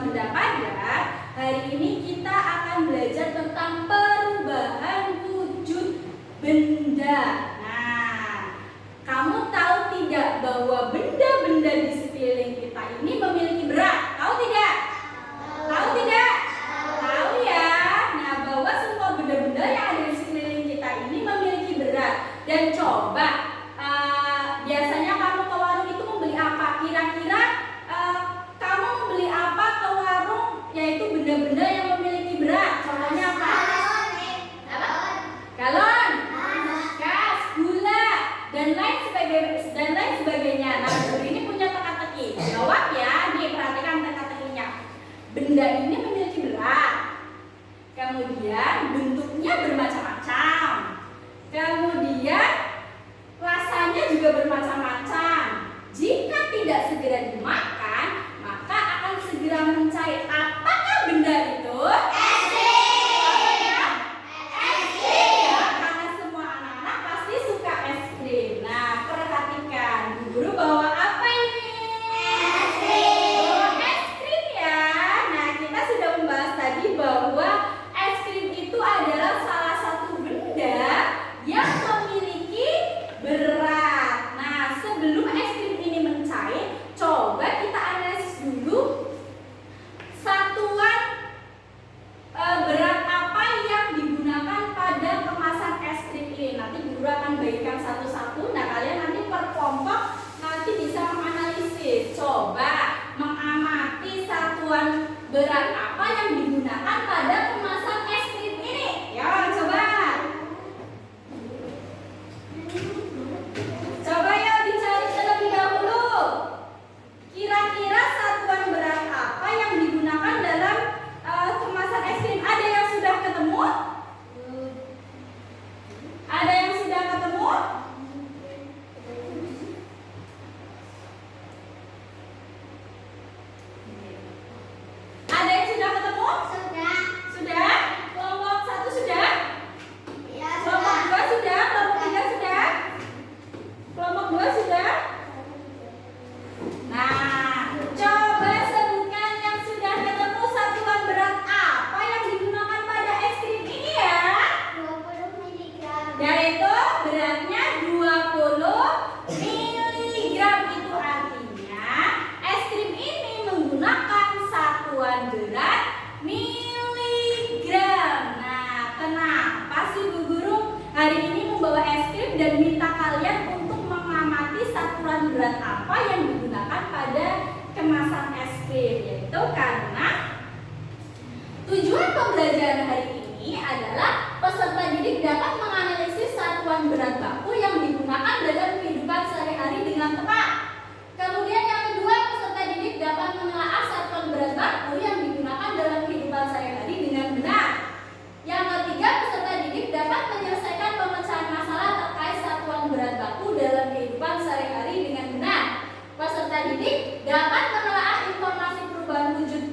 benda padat, hari ini kita akan belajar tentang perubahan wujud benda. Nah, kamu tahu tidak bahwa benda-benda di sekeliling kita ini memiliki berat? Tahu tidak? Tahu tidak? Tahu ya. Nah, bahwa semua benda-benda yang ada di sekeliling kita ini memiliki berat. Dan coba, biasanya kamu ke warung itu membeli apa? Kira-kira kamu membeli apa ke warung? Yaitu benda-benda yang memiliki berat. Contohnya apa? Galon, gas, gula, dan lain sebagainya. Nah, guru ini punya teka-teki. Jawab ya, nih perhatikan teka-tekinya. Benda ini memiliki berat. Kemudian bentuknya bermacam-macam. Kemudian rasanya juga bermacam-macam. Jika tidak segera dimakan, maka akan segera mencair. Apakah benda itu? Es krim. Apa ya? Es krim ya, karena semua anak-anak pasti suka es krim. Nah, perhatikan, Bu Guru bawa apa ini? Es krim. Oh, es krim ya. Nah, kita sudah membahas tadi bahwa es krim itu adalah salah satu benda yang memiliki berat. Nah, sebelum es krim ini mencair, coba kita analisis dulu satuan berat apa yang digunakan pada kemasan es krim ini. Nanti guru akan bagikan satu-satu. Nah, kalian nanti per kelompok nanti bisa menganalisis. Coba mengamati satuan berat apa yang digunakan pada kemasan es krim ini. Ya, coba. Coba ya dicari terlebih dahulu. Kira-kira satuan berat apa yang digunakan dalam kemasan es krim? Ada yang sudah ketemu? Ada yang sudah ketemu? Ada yang sudah ketemu? Sudah? Kelompok 1 sudah? Kelompok 2 sudah? Kelompok 3 sudah? Kelompok 2 sudah? Nah, coba sebutkan yang sudah ketemu satuan berat apa yang digunakan pada es krim ini ya. 20 mg. Yaitu beratnya 20 miligram. Itu artinya es krim ini menggunakan satuan berat miligram. Nah, kenapa sih Bu Guru hari ini membawa es krim dan minta kalian untuk mengamati satuan berat apa yang digunakan pada kemasan es krim? Yaitu karena tujuan pembelajaran hari ini adalah peserta didik dapat menganalisis satuan berat baku yang digunakan dalam kehidupan sehari-hari dengan tepat. Kemudian yang kedua, peserta didik dapat menelaah satuan berat baku yang digunakan dalam kehidupan sehari-hari dengan benar. Yang ketiga, peserta didik dapat menyelesaikan pemecahan masalah terkait satuan berat baku dalam kehidupan sehari-hari dengan benar. Peserta didik dapat menelaah informasi perubahan wujud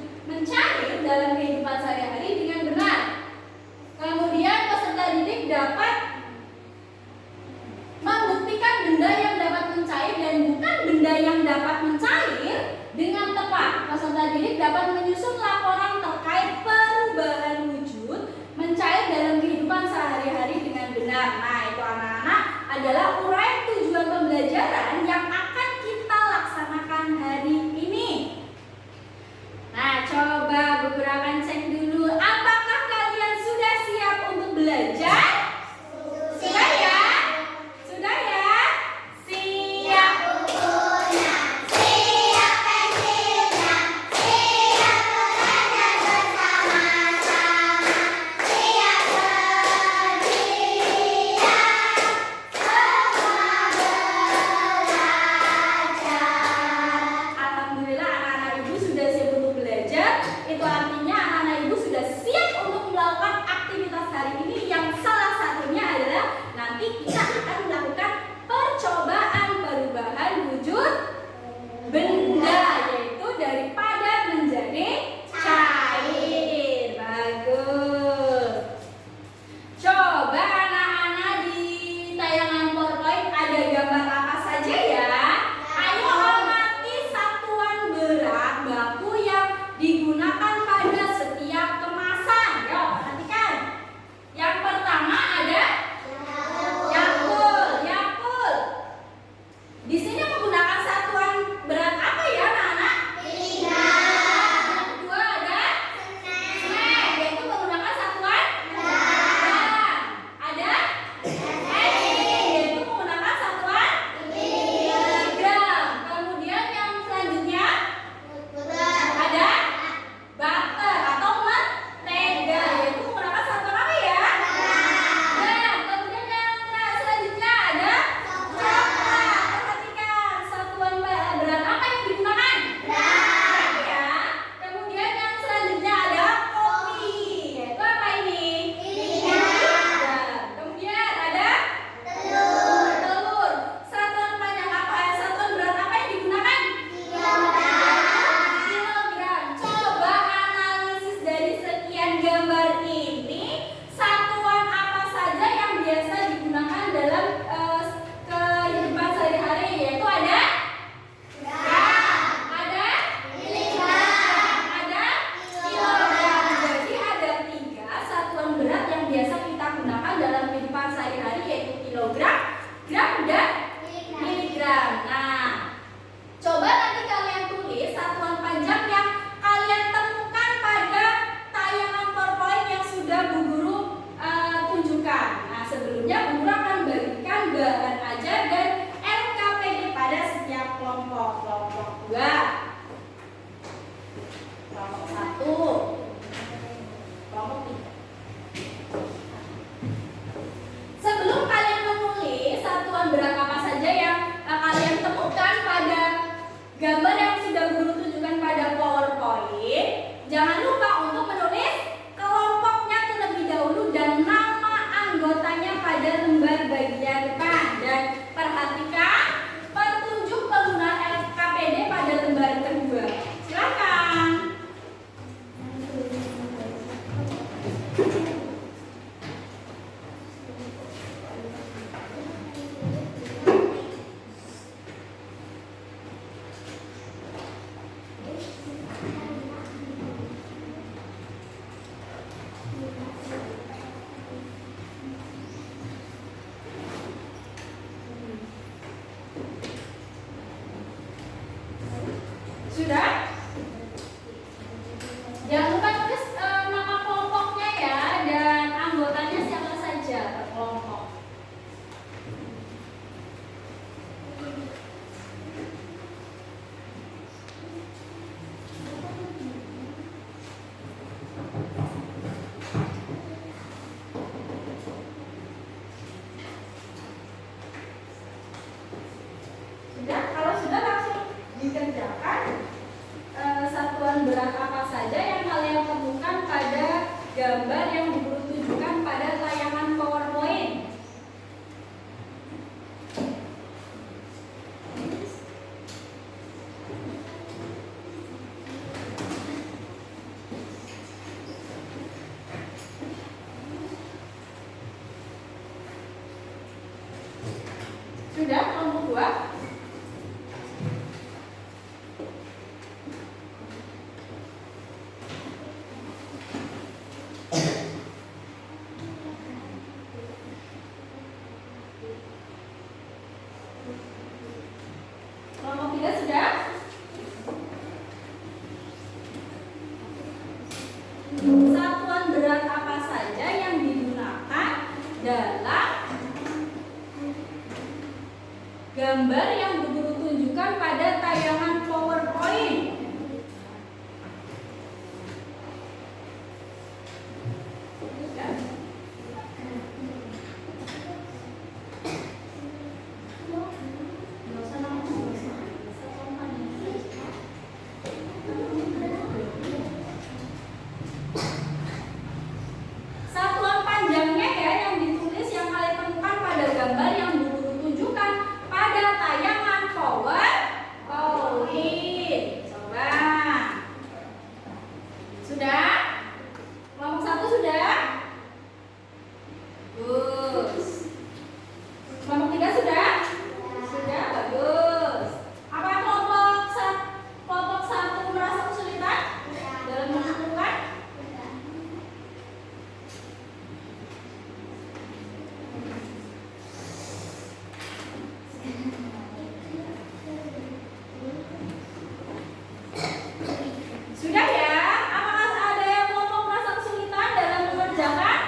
kelompok. Kelompok 2, kelompok 1, kelompok 3. Sebelum kalian menulis satuan berat apa saja yang kalian temukan pada gambar yang sudah guru tunjukkan pada PowerPoint, jangan lupa untuk menulis kelompoknya terlebih dahulu dan nama anggotanya pada lembar bagian depan. Dan perhatikan petunjuk penggunaan LKPD pada lembar kedua. Silakan. Sudah? Jangan lupa tulis nama kelompoknya ya, dan anggotanya siapa saja per kelompok. Sudah? Kalau sudah langsung dikerjakan. Satuan berat apa saja yang kalian temukan pada gambar yang guru tunjukkan pada tayangan PowerPoint? Sudah, kelompok 2? Kelompok 3 sudah? Satuan berat apa saja yang digunakan dalam gambar yang guru tunjukkan pada tayangan PowerPoint? Satuan panjangnya ya yang ditulis yang kalian temukan pada gambar yang guru tunjukkan pada tayangan PowerPoint. Coba. Sudah? Kelompok 1 sudah? Bagus. Kelompok 3 sudah? Sudah, bagus. Apa kelompok 1 merasa kesulitan dalam menentukan? Sudah ya? Apakah ada yang kelompok merasa kesulitan dalam mengerjakan?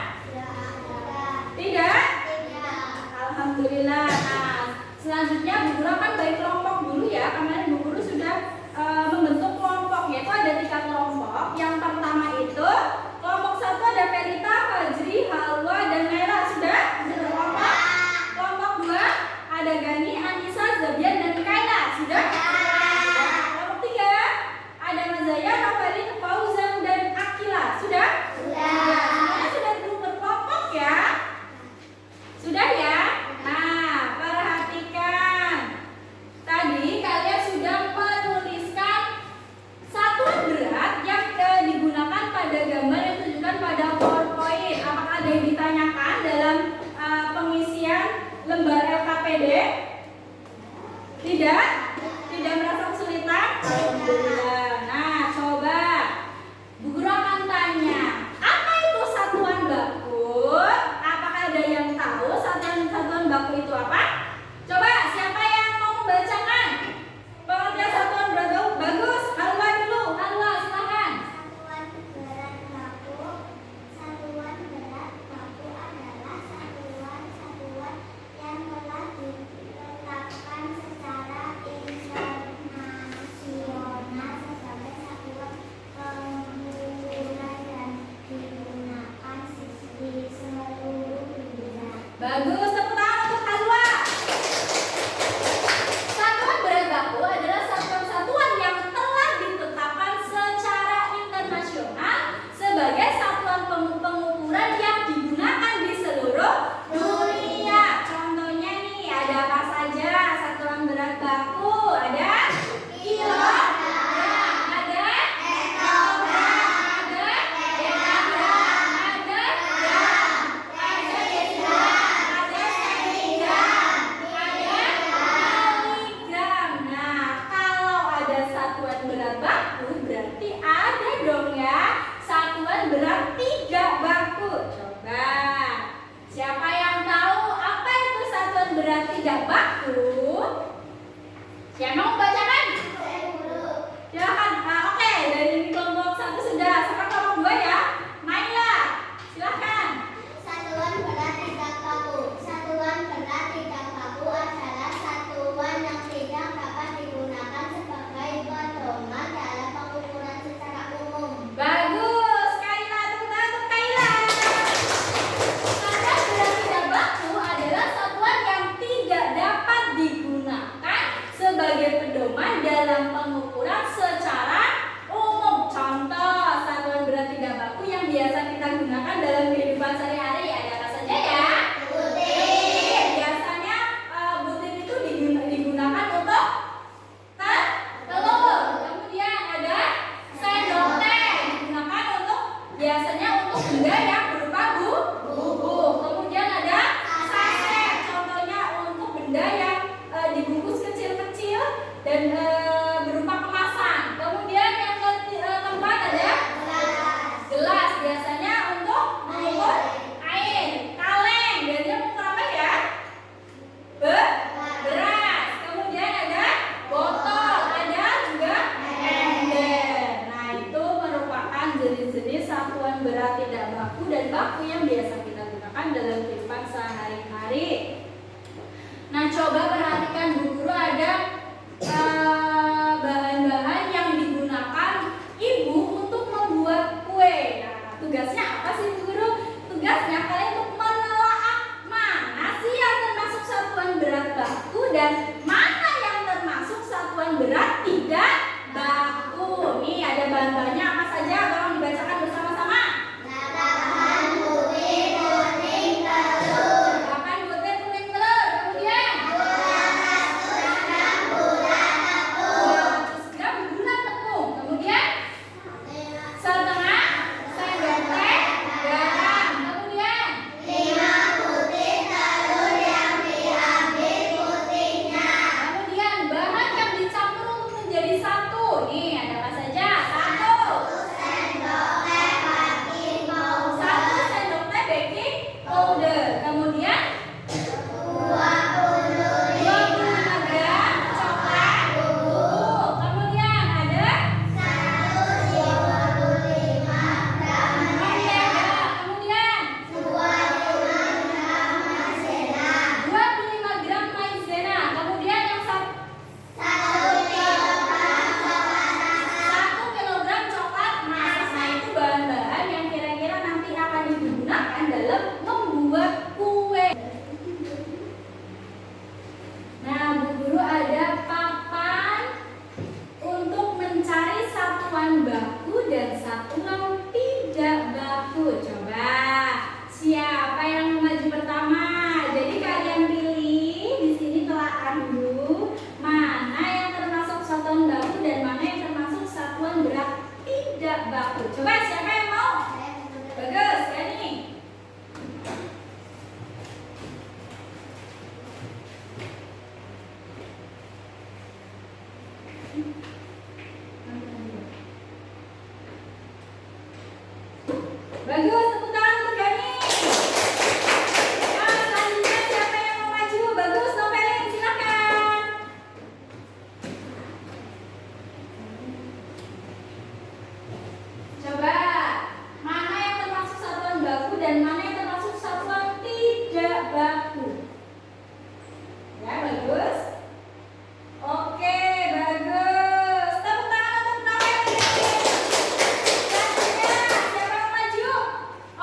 Tidak? Alhamdulillah. Nah, selanjutnya Bu Guru akan bagi kelompok dulu ya. Kemarin Bu Guru sudah membentuk kelompok, yaitu ada 3 kelompok. Yang pertama itu kelompok 1 ada Felita, Fajri, Halwa, dan Naira. Sudah? Sudah kelompok? Kelompok 2 ada Gani, Anissa, Zabian, dan Mikaela. Sudah? Kelompok 3 ada Mazaya, Novelin, Fauzan, dan Akila. Sudah? Semuanya sudah berkelompok ya? Sudah ya? Nah, perhatikan. Tadi kalian sudah menuliskan satuan berat yang digunakan pada gambar yang ditunjukkan pada PowerPoint. Apakah ada yang ditanyakan dalam pengisian lembar LKPD? Tidak? Tidak merasa kesulitan? Alhamdulillah. Nah, coba Bu Guru akan tanya, apa itu satuan baku? Apakah ada yang tahu satuan baku itu apa? Coba siapa yang mau membacakan pengertian satuan berat baku? Bagus. Halwa dulu. Halwa, silakan. Satuan berat baku adalah satuan-satuan yang telah ditetapkan secara internasional sebagai pedoman dalam pengukuran secara umum. Contoh satuan berat tidak baku yang biasa kita gunakan dalam kehidupan sehari-hari ada apa saja ya? Butir. Biasanya butir itu digunakan untuk telur. Kemudian ada sendok teh digunakan untuk biasanya untuk benda yang berupa bubuk. Kemudian ada saset, contohnya untuk benda yang dibungkus kecil-kecil dan berupa kemasan. Kemudian yang keempat ada gelas, biasanya untuk mengukur air. Kaleng, biasanya mengukur apa ya? Beras. Kemudian ada botol, ada juga ember. Nah, itu merupakan jenis-jenis satuan berat tidak baku dan baku yang biasa kita gunakan dalam kehidupan sehari-hari. Nah, coba perhatikan Bu Guru, ada bahan-bahan yang digunakan Ibu untuk membuat kue. Nah, tugasnya apa sih Bu Guru? Tugasnya kalian untuk menelaah mana sih yang termasuk satuan berat baku dan mana yang termasuk satuan berat tidak baku. Nih ada bahan-bahannya apa saja? Tolong dibacakan bersama-sama. Pakan butir, kuning, telur. Kemudian 200 gram gula tepung. Kemudian setengah sendok teh garam. Kemudian 5 butir telur yang diambil putihnya. Kemudian bahan yang dicampur untuk menjadi satu. Nih ada apa saja? 1 sendok teh baking powder. Kemudian 25 gram coklat bubuk. Kemudian ada 125 gram mentega. Kemudian 25 gram maizena. Kemudian yang 1 kilogram coklat masak. Nah, itu bahan-bahan yang kira-kira nanti akan digunakan dalam membuat kue. Nah, Bu Guru ada papan untuk mencari satuan baku dan satuan tidak baku. Coba siapa yang maju pertama? Jadi kalian pilih di sini, telaah dulu mana yang termasuk satuan baku dan mana yang termasuk satuan berat tidak baku. Coba siapa yang mau? Bagus, ya nih. Bagus, tepuk tangan untuk Gani. Nah, selanjutnya siapa yang mau maju? Bagus, Novelin, silakan. Coba mana yang termasuk satuan baku dan mana yang termasuk satuan tidak baku? Ya, bagus. Oke, bagus. Tepuk tangan untuk Novelin. Selanjutnya siapa yang maju?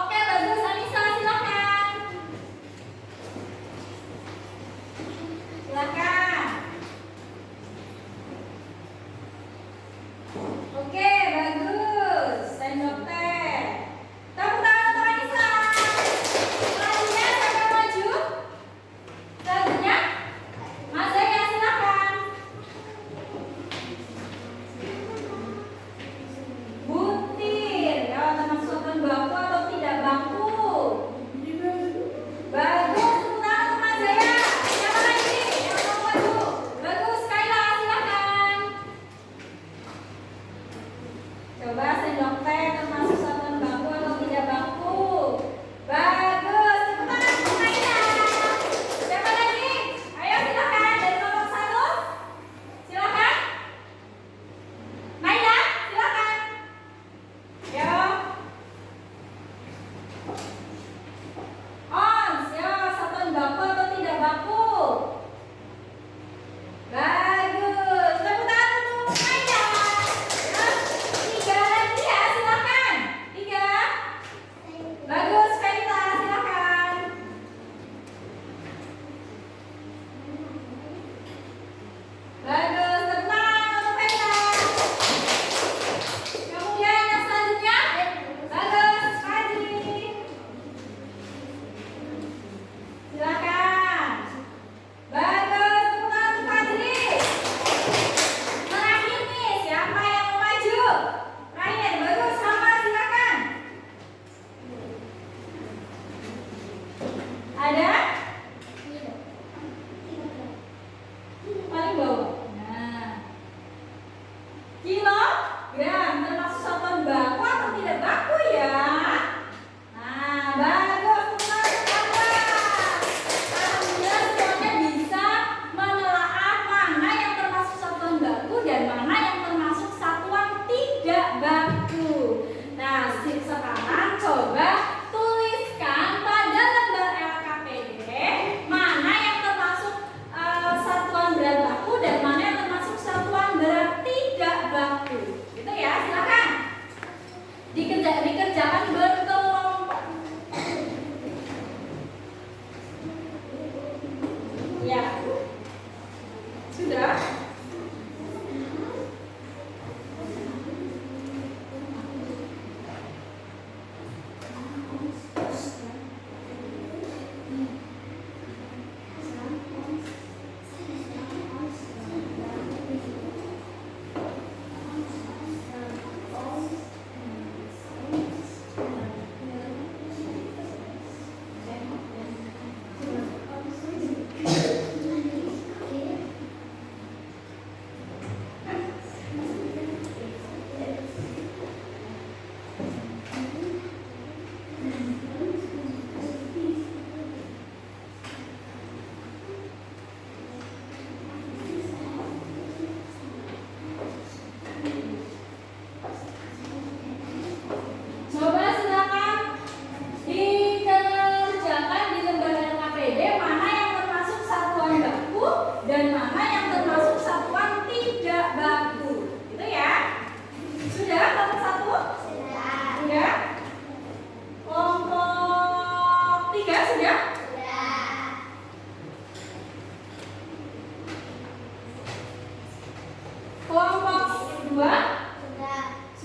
Oke, bagus. Anissa, silakan. Silakan. Oke, bagus. Sendok teh. Tepuk tangan untuk Anissa. Selanjutnya siapa yang maju? Selanjutnya Mas Zaya, silakan. Butir, ya termasuk satuan baku atau tidak baku? Bagus, tepuk tangan untuk Mas Zaya. Siapa lagi yang mau maju? Bagus, Kayla, silakan.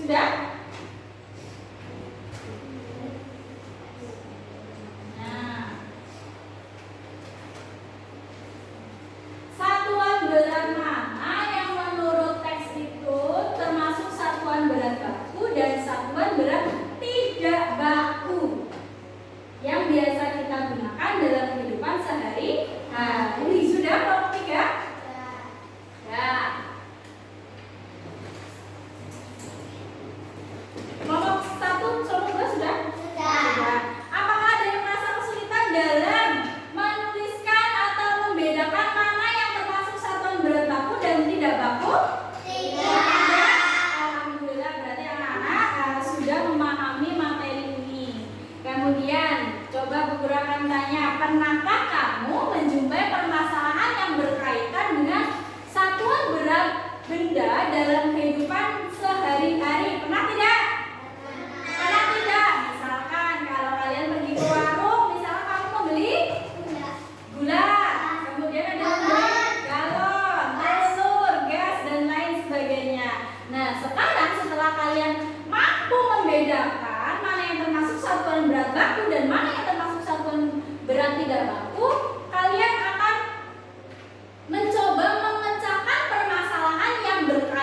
Sudah? Nah, satuan berat mana yang menurut teks itu termasuk satuan berat baku dan satuan berat tidak baku yang biasa kita gunakan dalam kehidupan sehari-hari? Sudah kelompok 3? Ya. Kelompok 1, kelompok 2 sudah? Sudah. Apakah ada yang merasa kesulitan dalam menuliskan atau membedakan mana yang termasuk satuan berat baku dan tidak baku? Tidak. Alhamdulillah, berarti anak-anak sudah memahami materi ini. Kemudian, coba Bu Guru akan tanya, pernahkah kamu menjumpai permasalahan yang berkaitan dengan satuan berat benda dalam kehidupan sehari-hari? Pernah tidak? Pernah tidak? Misalkan kalau kalian pergi ke warung, misalkan kamu membeli gula, kemudian ada membeli galon, telur, gas, dan lain sebagainya. Nah, sekarang setelah kalian mampu membedakan mana yang termasuk satuan berat baku dan mana yang termasuk satuan berat tidak baku, kalian akan mencoba memecahkan permasalahan yang berkaitan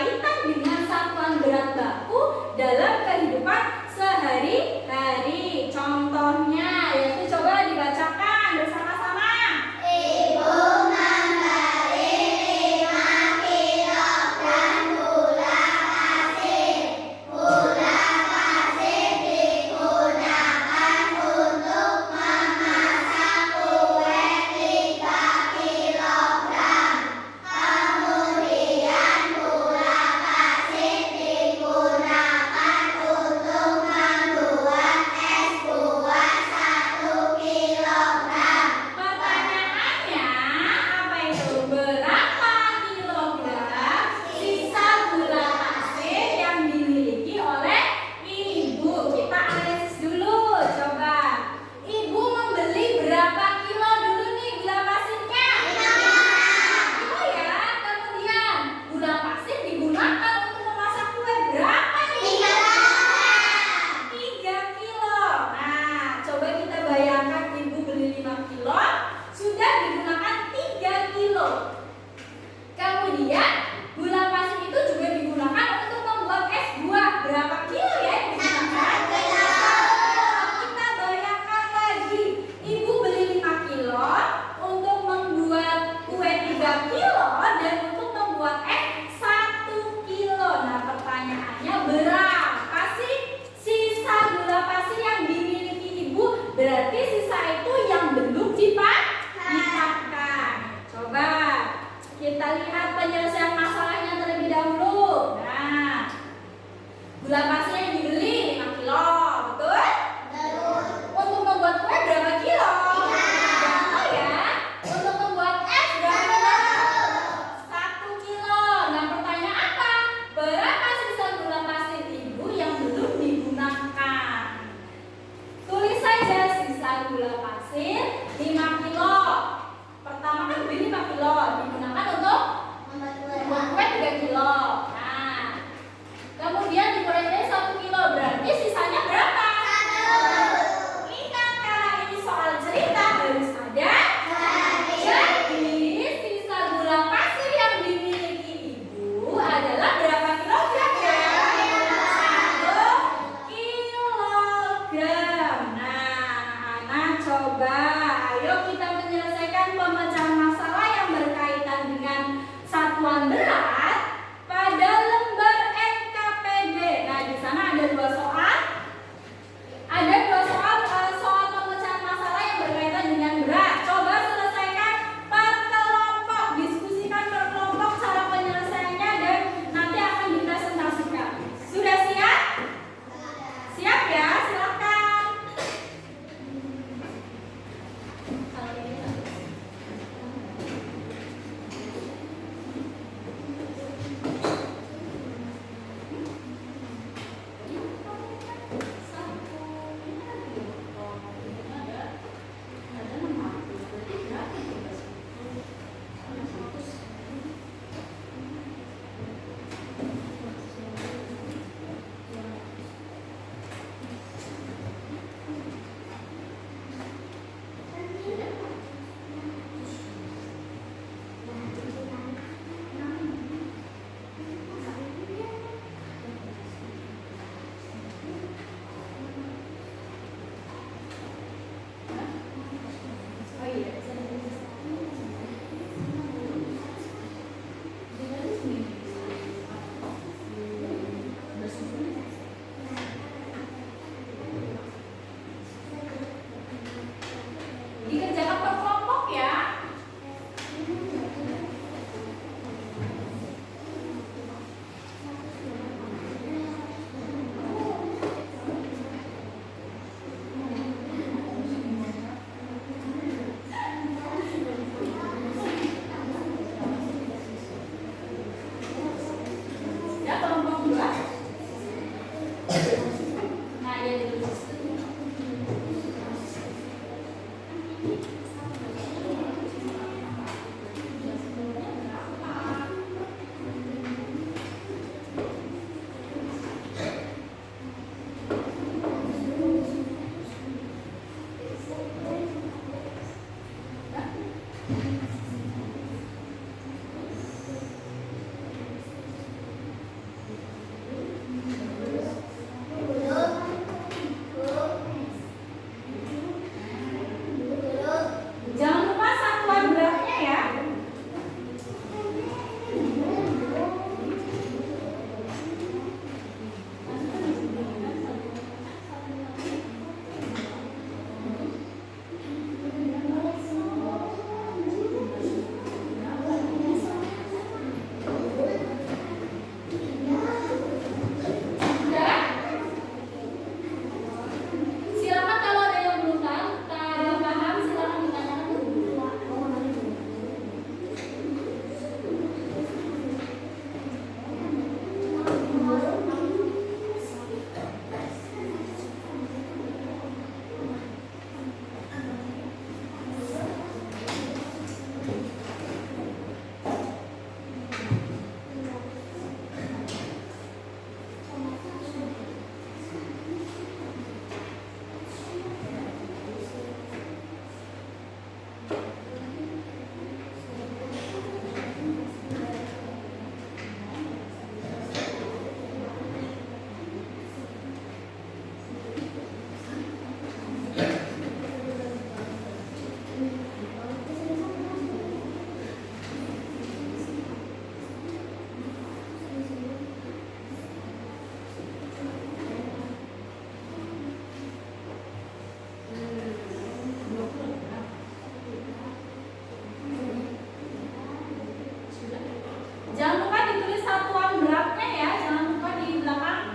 Jangan lupa ditulis satuan beratnya ya, jangan lupa di belakang.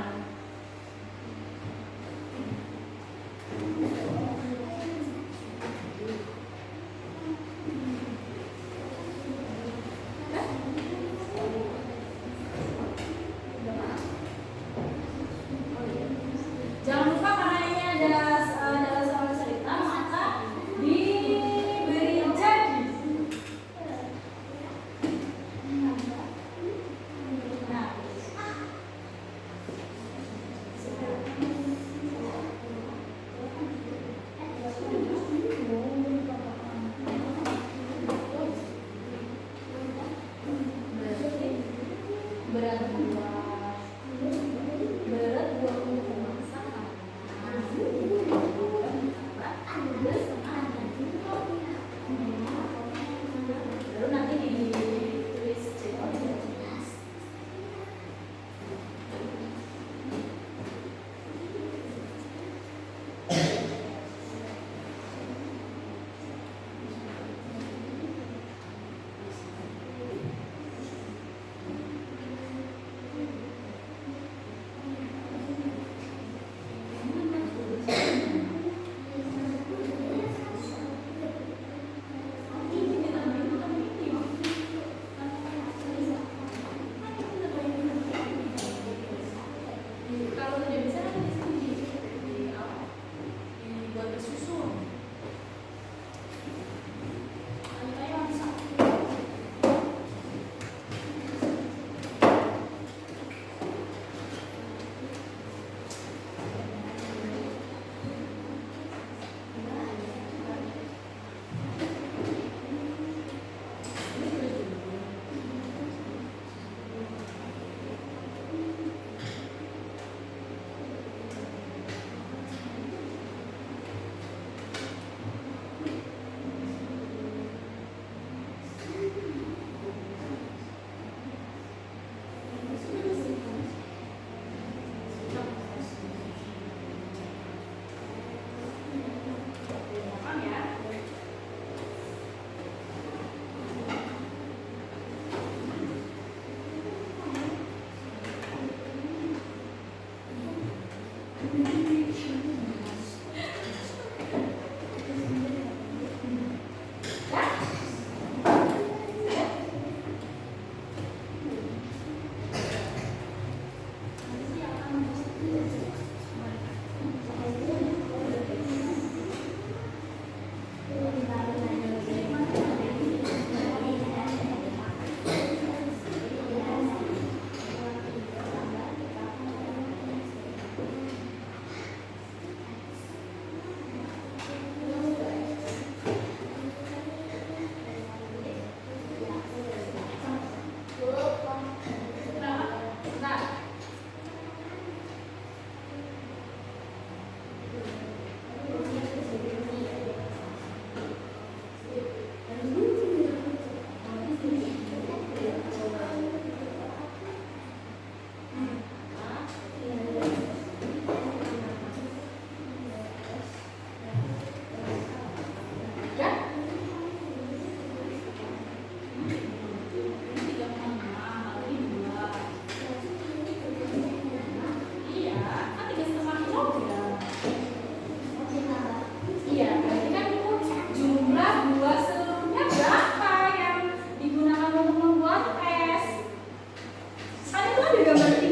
Jangan lupa karena ini adalah soal cerita, maka diberi jadi. Nah, berat dua untuk memasak baru nanti ditulis cekotnya.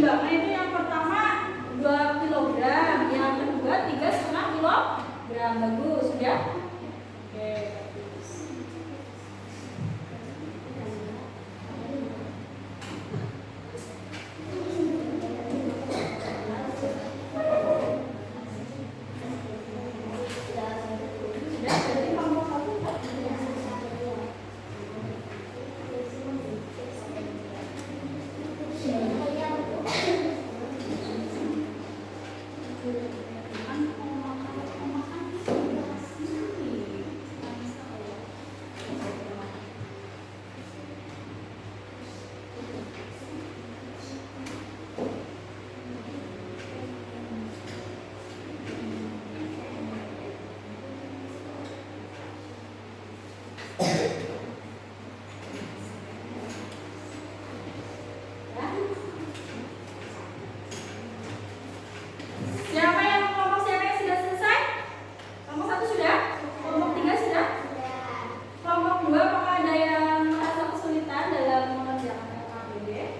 timbangan itu yang pertama 2 kilogram, yang kedua 3,5 kilogram. Bagus, sudah? Oke. Siapa yang kelompok siapa yang sudah selesai? Kelompok 1 sudah? Kelompok 3 sudah? Kelompok 2 apakah ada yang merasa kesulitan dalam mengerjakan LKPD?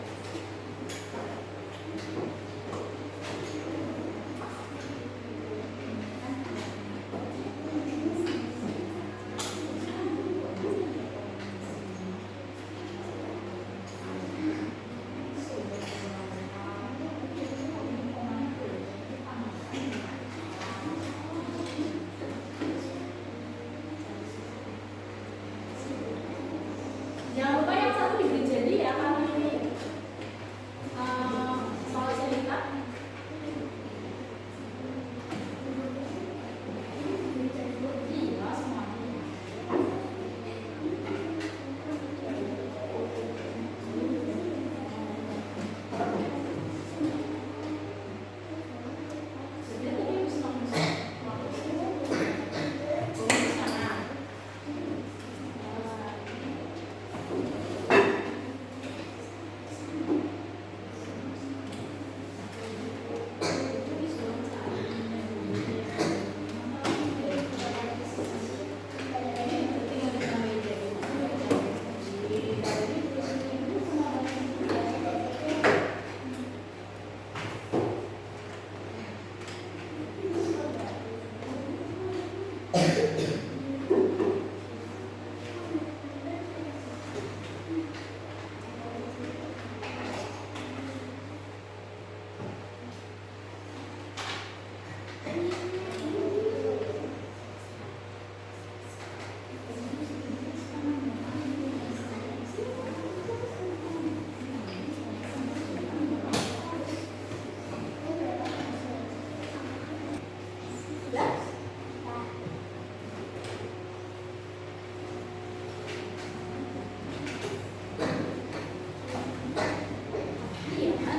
Jangan lupa yang satu diberi jadi ya kami soal cerita. Iya semuanya. Jadi tadi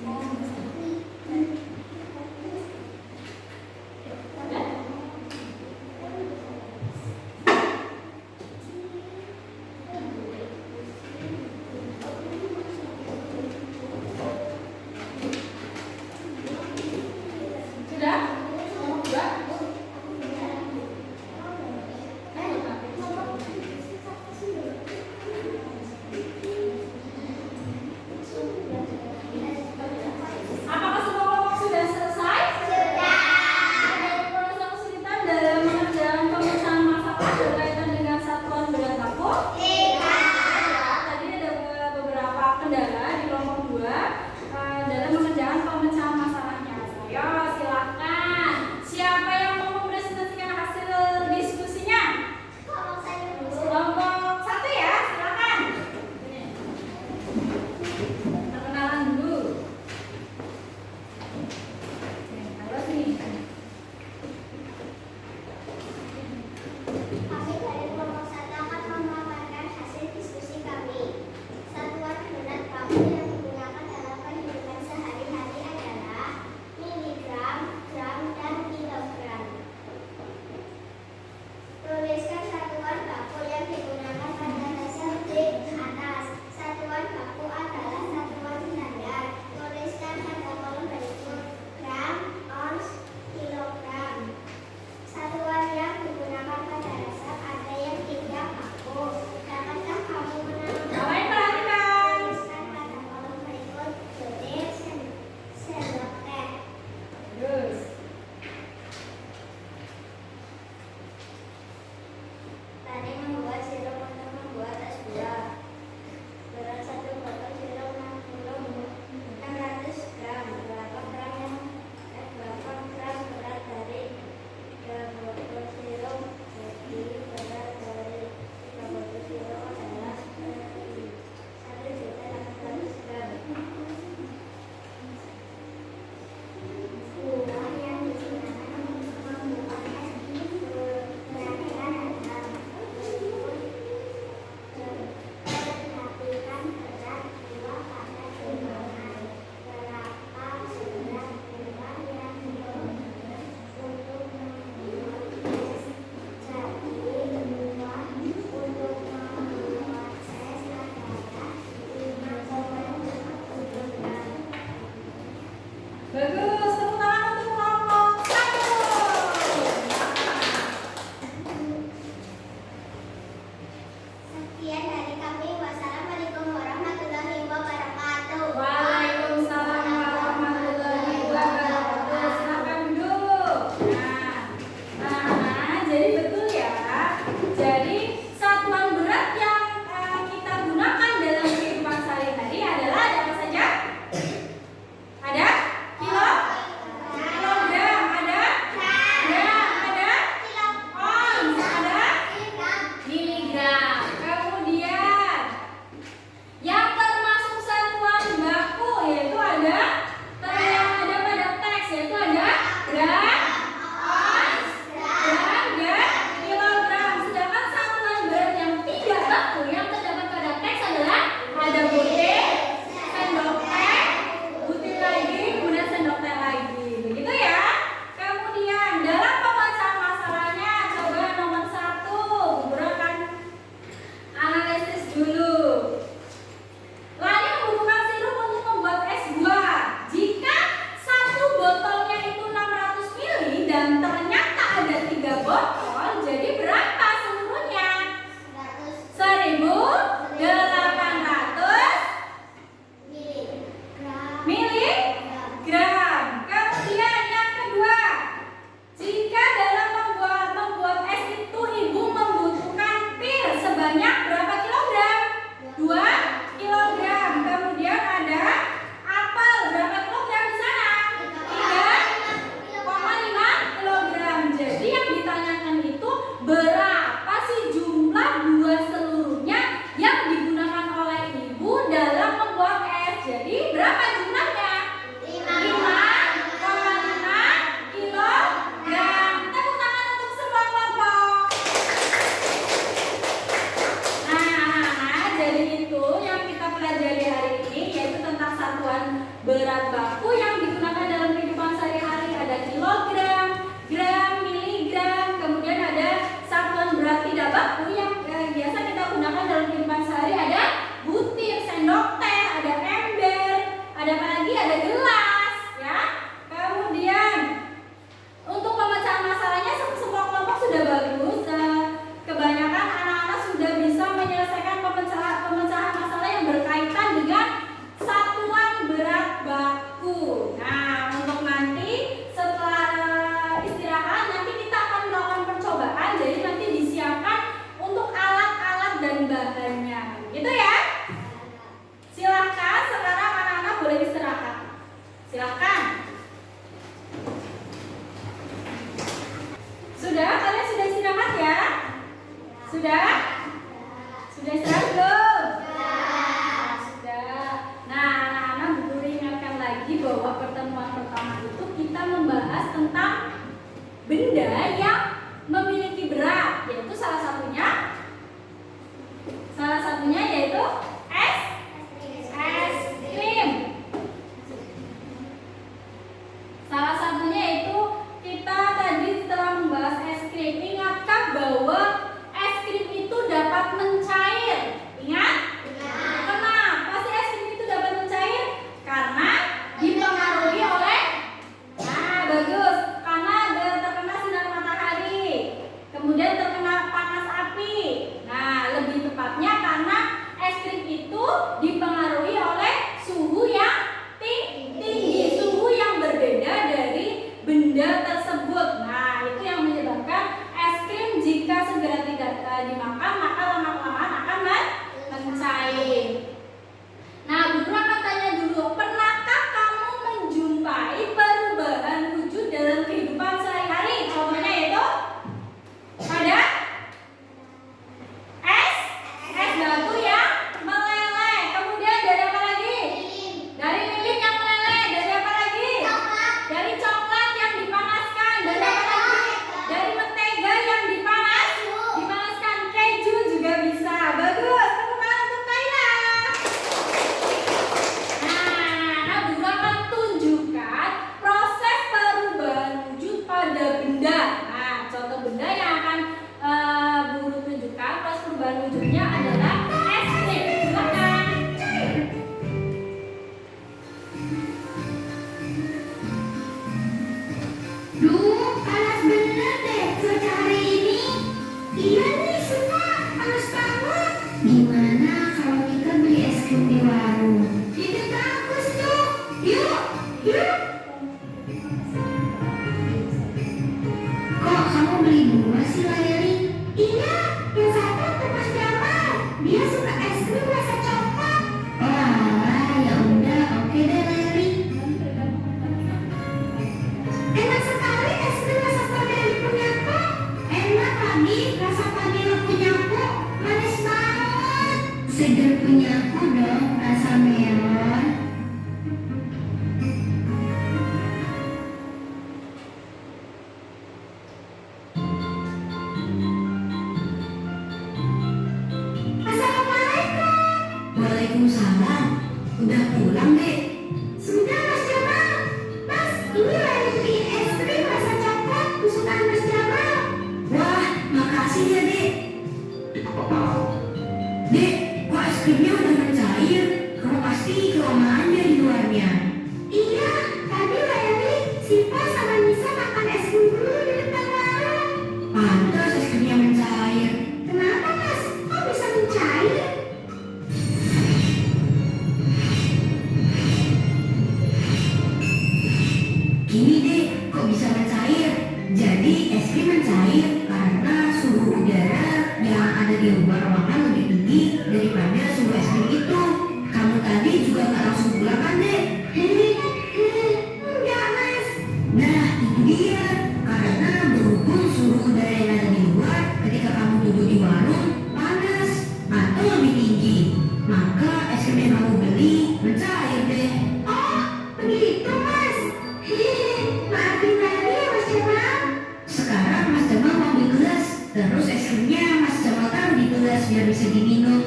senang dalam mengerjakan pemecahan masalahnya. Ayo silakan. Siapa yang Sudah? Kalian sudah istirahat ya? Sudah? Sudah istirahat belum? Nah, sudah. Nah, anak-anak guru ingatkan lagi bahwa pertemuan pertama itu kita membahas tentang benda yang memiliki berat, yaitu salah satunya yaitu es krim. Salah satunya itu kita tadi setelah membahas es krim, ingatkah bahwa es krim itu dapat mencair? Ingat? Kenapa sih es krim itu dapat mencair? Karena dipengaruhi oleh, nah bagus, karena terkena sinar matahari, kemudian terkena panas api. Nah, lebih tepatnya karena es krim itu dipengaruhi oleh suhu yang tinggi, suhu yang berbeda dari benda tersebut. Nah, itu yang menyebabkan es krim jika segera tidak dimakan maka lama-kelamaan akan mencair. Nah, guru akan tanya dulu, pernahkah kamu menjumpai perubahan wujud dalam kehidupan sehari-hari? Contohnya yaitu ada es batu yang meleleh. Kemudian dari apa lagi? Dari lilin yang meleleh. Dari apa lagi? Dari coklat yang dipanaskan. Dari apa lagi? Dari mentega yang dipanaskan. Keju juga bisa. Bagus. Tepuk tangan untuk Kaila. Nah, guru akan tunjukkan proses perubahan wujud pada benda. Nah, contoh benda yang akan guru tunjukkan proses perubahan wujudnya adalah es krim. Silakan. Duh, panas bener deh cuaca hari ini. Iya nih, suka panas banget. Gimana kalau kita beli es krim di warung? Ide bagus tuh. Yuk. Kok kamu beli dua sih, Layli? Iya, yang satu untuk Mas Jamal. Dia suka es krim rasa coklat. Oh, ya udah, oke deh, Layli. Enak sekali es krim rasa strawberry punyaku. Enak lagi rasa vanila punyaku. Manis banget. Seger punyaku dong, rasa melon. Assalamualaikum. Waalaikumsalam. Udah pulang, Dek? Sudah, Mas Jamal. Mas, ini Layli beli es krim rasa coklat kesukaan Mas Jamal. Wah, makasih ya, Dek. Dek, kok es krimnya udah mencair? Kamu pasti kelamaan ya di luarnya. Iya, tadi Layli, Siva sama Nisa makan es krim dulu di depan warung. Pantas es krimnya mencair. Kenapa, Mas? Kok bisa mencair? Gini deh, kok bisa mencair? Jadi es krim mencair karena suhu udara yang ada di luar ruangan lebih tinggi daripada suhu es krim itu. Kamu tadi juga nggak langsung pulang kan, Dek? Enggak, Mas. Nah, itu dia. Karena berhubung suhu udara yang ada di luar ketika kamu duduk di warung panas atau lebih tinggi, maka es krim yang kamu beli mencair deh. Oh, begitu, Mas. Maafin Layli ya, Mas Jamal. Sekarang Mas Jamal mau ambil gelas, terus es krimnya Mas Jamal taruh di gelas biar bisa diminum.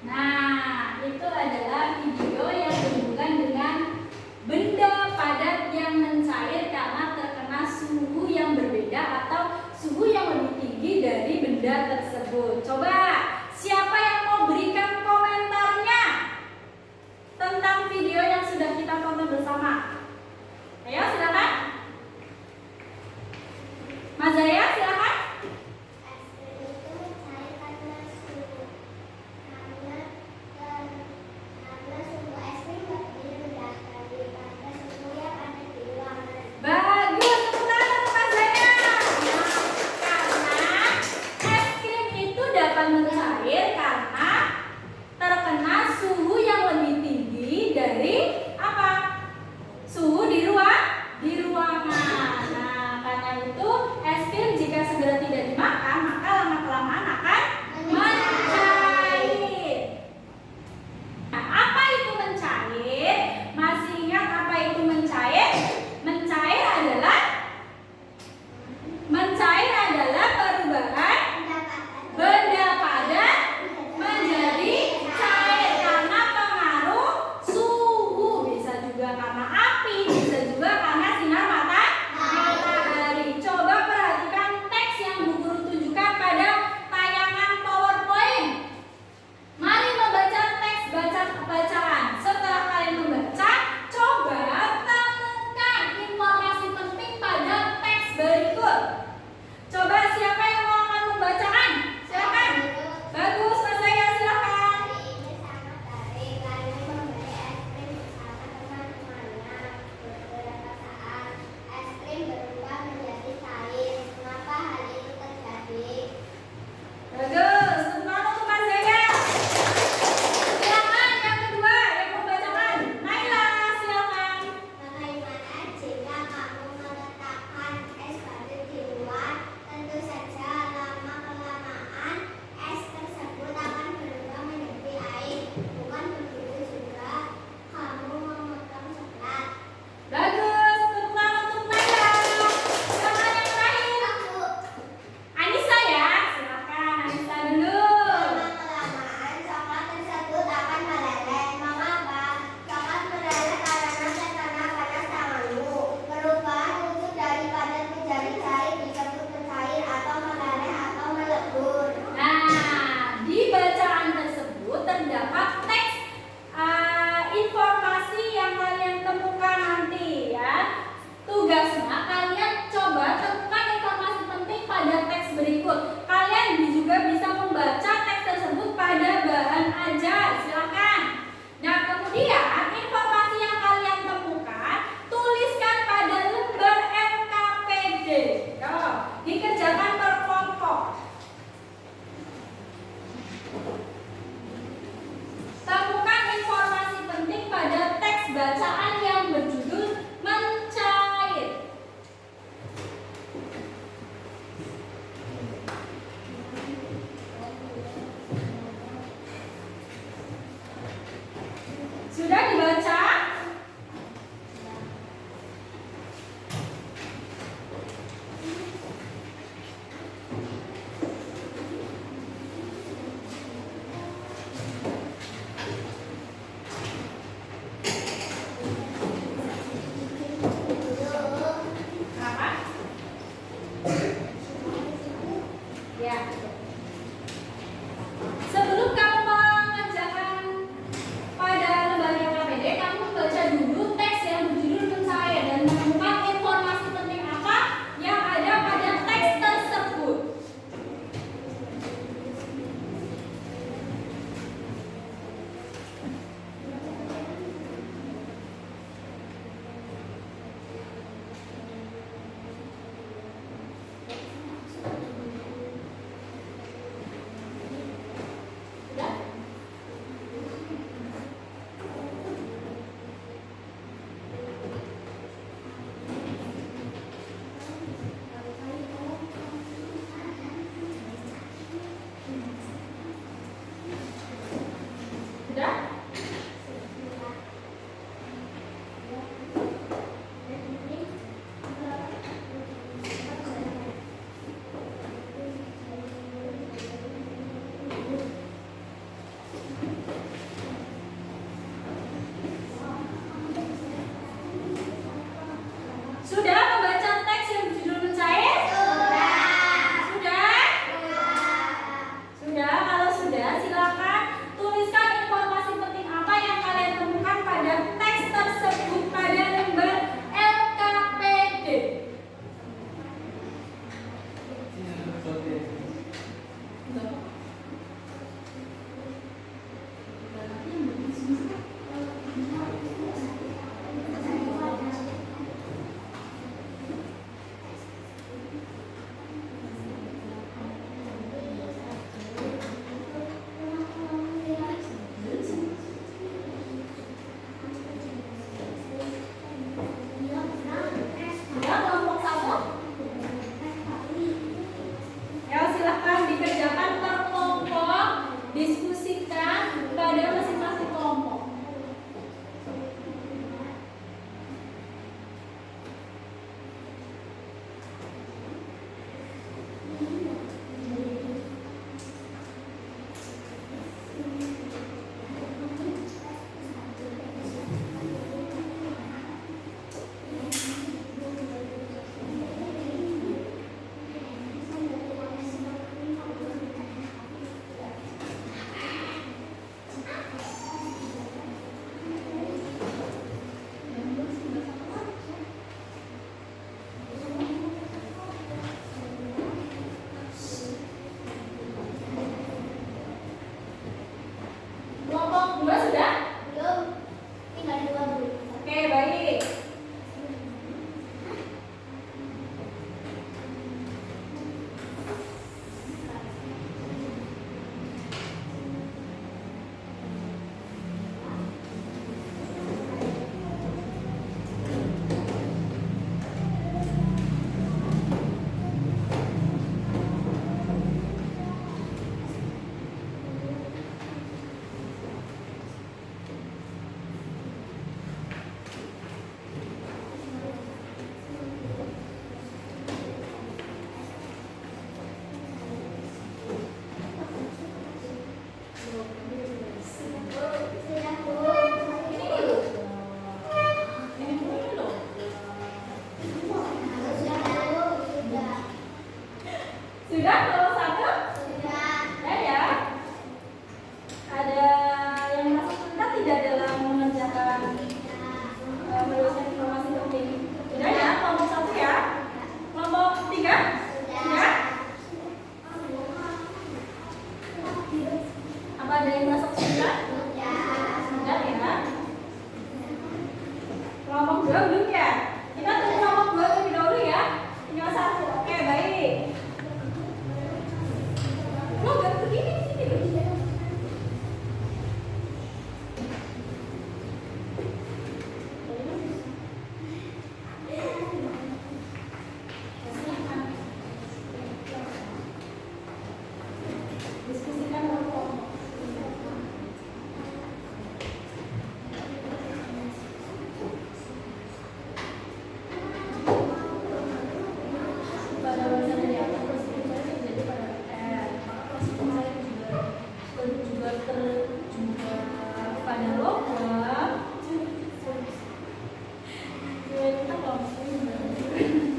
Nah, itu adalah video yang berhubungan dengan benda padat yang mencair karena terkena suhu yang berbeda atau suhu yang lebih tinggi dari benda tersebut. Coba, siapa yang mau berikan komentarnya tentang video yang sudah kita tonton bersama? Ayo, silakan. Mas Jaya, silakan. Es krim itu mencair karena suhu es krim lebih rendah daripada suhu yang ada di ruangan. Bagus, tepuk tangan untuk Mas Jaya. Nah, karena es krim itu dapat mencair karena terkena suhu yang lebih tinggi dari apa? Suhu di ruangan. Nah, karena itu baca? Apa? Ya. Sebelum kamu mengerjakan pada lembar yang KPD, kamu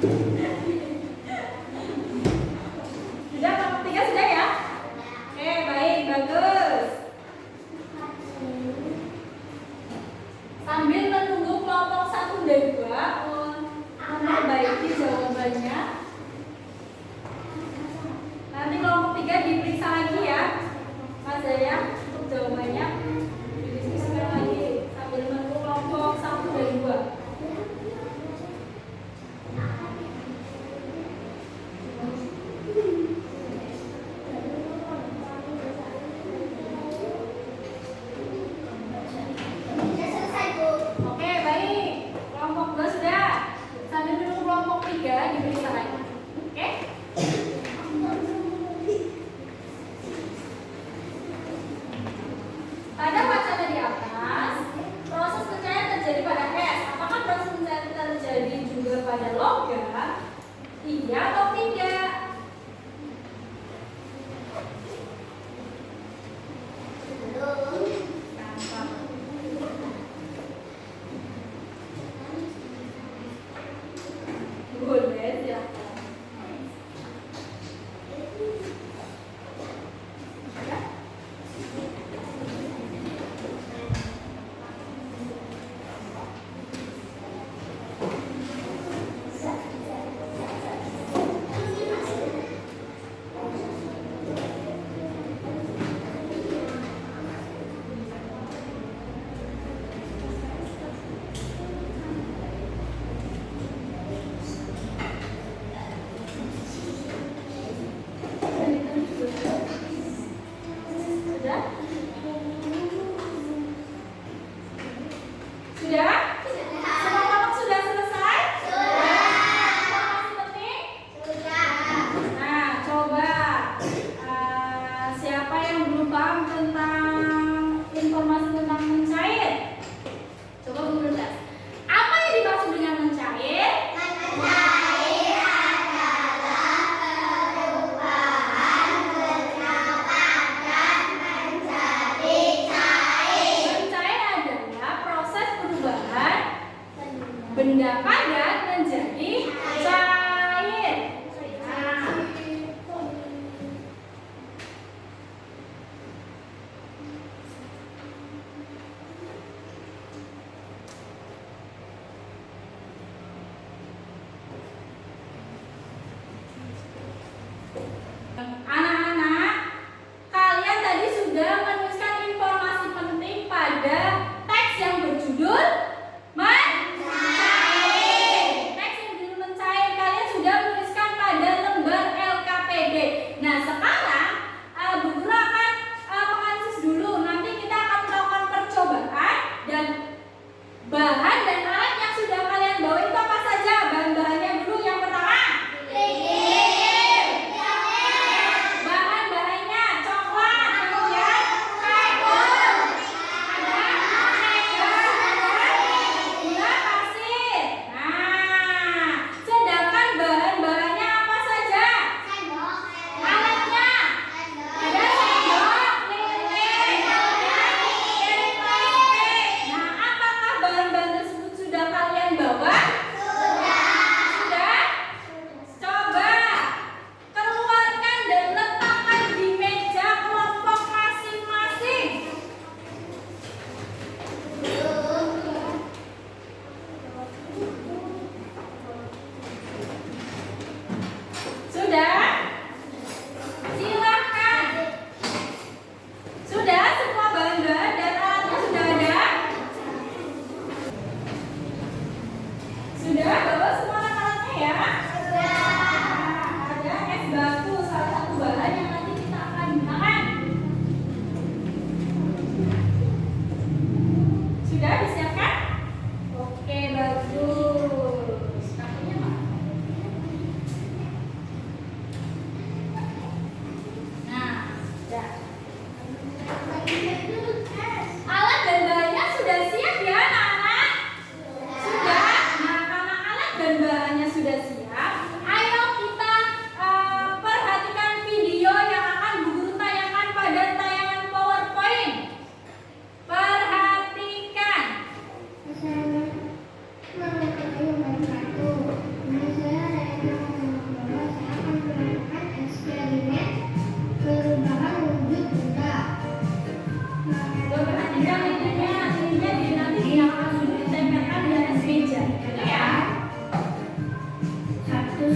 Sudah, kelompok 3 sudah ya? Oke, baik, bagus. Sambil menunggu kelompok 1 dan 2 memperbaiki jawabannya. Nanti kelompok 3 diperiksa lagi ya, Mas Jaya, untuk jawabannya. Didiskusikan lagi sambil menunggu kelompok 1 dan 2. Oke, baik. Kelompok 2 sudah. Sambil menunggu kelompok 3 diperiksa lagi. Oke? Pada wacana di atas, proses pencahayaan terjadi pada es. Apakah proses pencahayaan terjadi juga pada logam? Iya atau tidak? Boleh, silakan. Ya.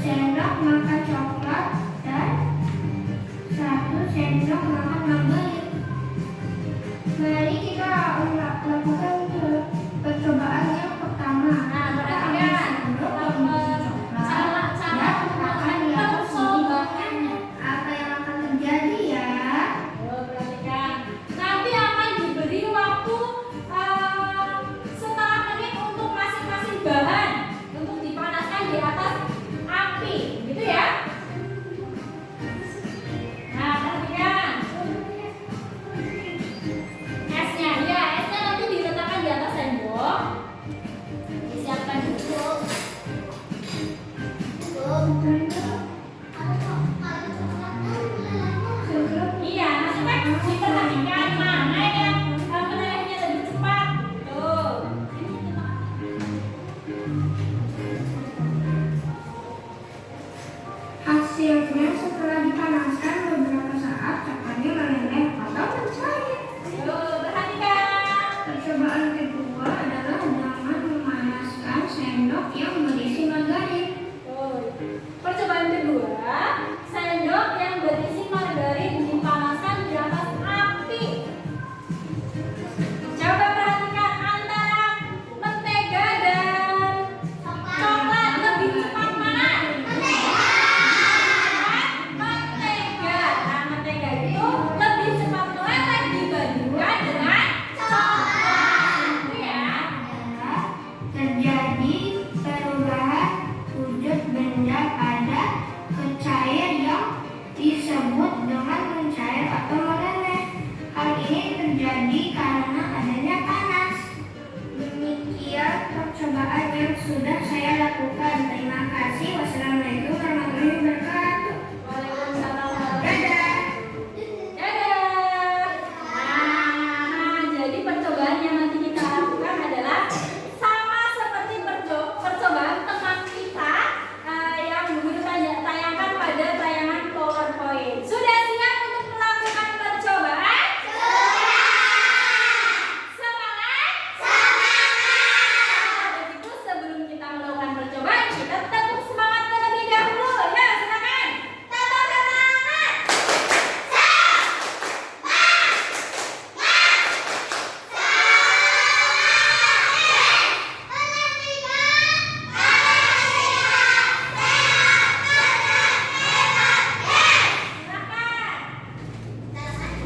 sendok makan coklat dan 1 sendok makan margarin. Mari kita lakukan percobaan yang pertama. Nah, Kita ambil perhatikan sendok yang berisi coklat cara dan letakkan di atas sini. percobaannya. Apa yang akan terjadi ya? Perhatikan. Nanti akan diberi waktu setengah menit untuk masing-masing bahan untuk dipanaskan di atas api, gitu ya. Nah, perhatikan. Esnya, ya, esnya nanti diletakkan di atas sendok. Disiapkan dulu. Iya, nanti kan diperhatikan mana yang melelehnya lebih cepat. Tuh. Hasilnya setelah dipanaskan beberapa saat coklatnya meleleh atau mencair. Tuh, perhatikan. Percobaan kedua adalah dengan memanaskan sendok yang berisi margarin. Tuh. Percobaan kedua, sendok yang berisi margarin dipanaskan di atas api. Coba perhatikan antara mentega dan coklat lebih cepat mana? Mentega. Nah, mentega itu lebih cepat meleleh dibandingkan dengan coklat. Itu ya. Terjadi perubahan wujud benda pada kecair yang disebut dengan mencair atau meleleh. Hal ini terjadi karena adanya panas. Demikian percobaan yang sudah saya lakukan. Terima kasih. Wassalamualaikum warahmatullahi wabarakatuh. Waalaikumsalam warahmatullahi Dadah. Dadah. Nah, jadi percobaan yang nanti kita lakukan adalah sama seperti percobaan teman kita yang guru tayangkan pada tayangan PowerPoint. Sudah siap untuk melakukan percobaan? Semangat? Kalau begitu sebelum kita melakukan percobaan, kita tepuk semangat terlebih dahulu. Ya, silakan. Tepuk semangat.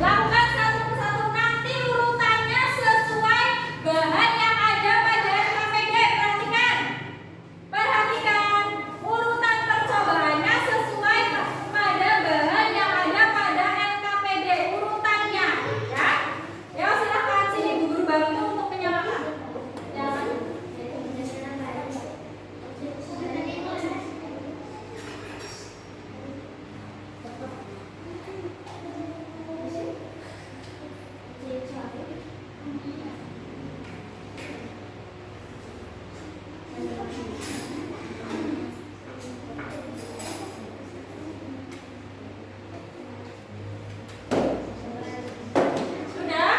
Lakukan satu persatu, nanti urutannya sesuai bahan yang ada pada LKPD. Perhatikan, urutan percobaannya sesuai pada bahan yang ada pada LKPD, urutannya, ya. Ya, silakan sini Bu Guru bantu untuk menyalakan. Jangan. Sudah?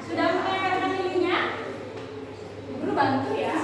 Sudah menempelkan lilinnya? Bu Guru bantu ya.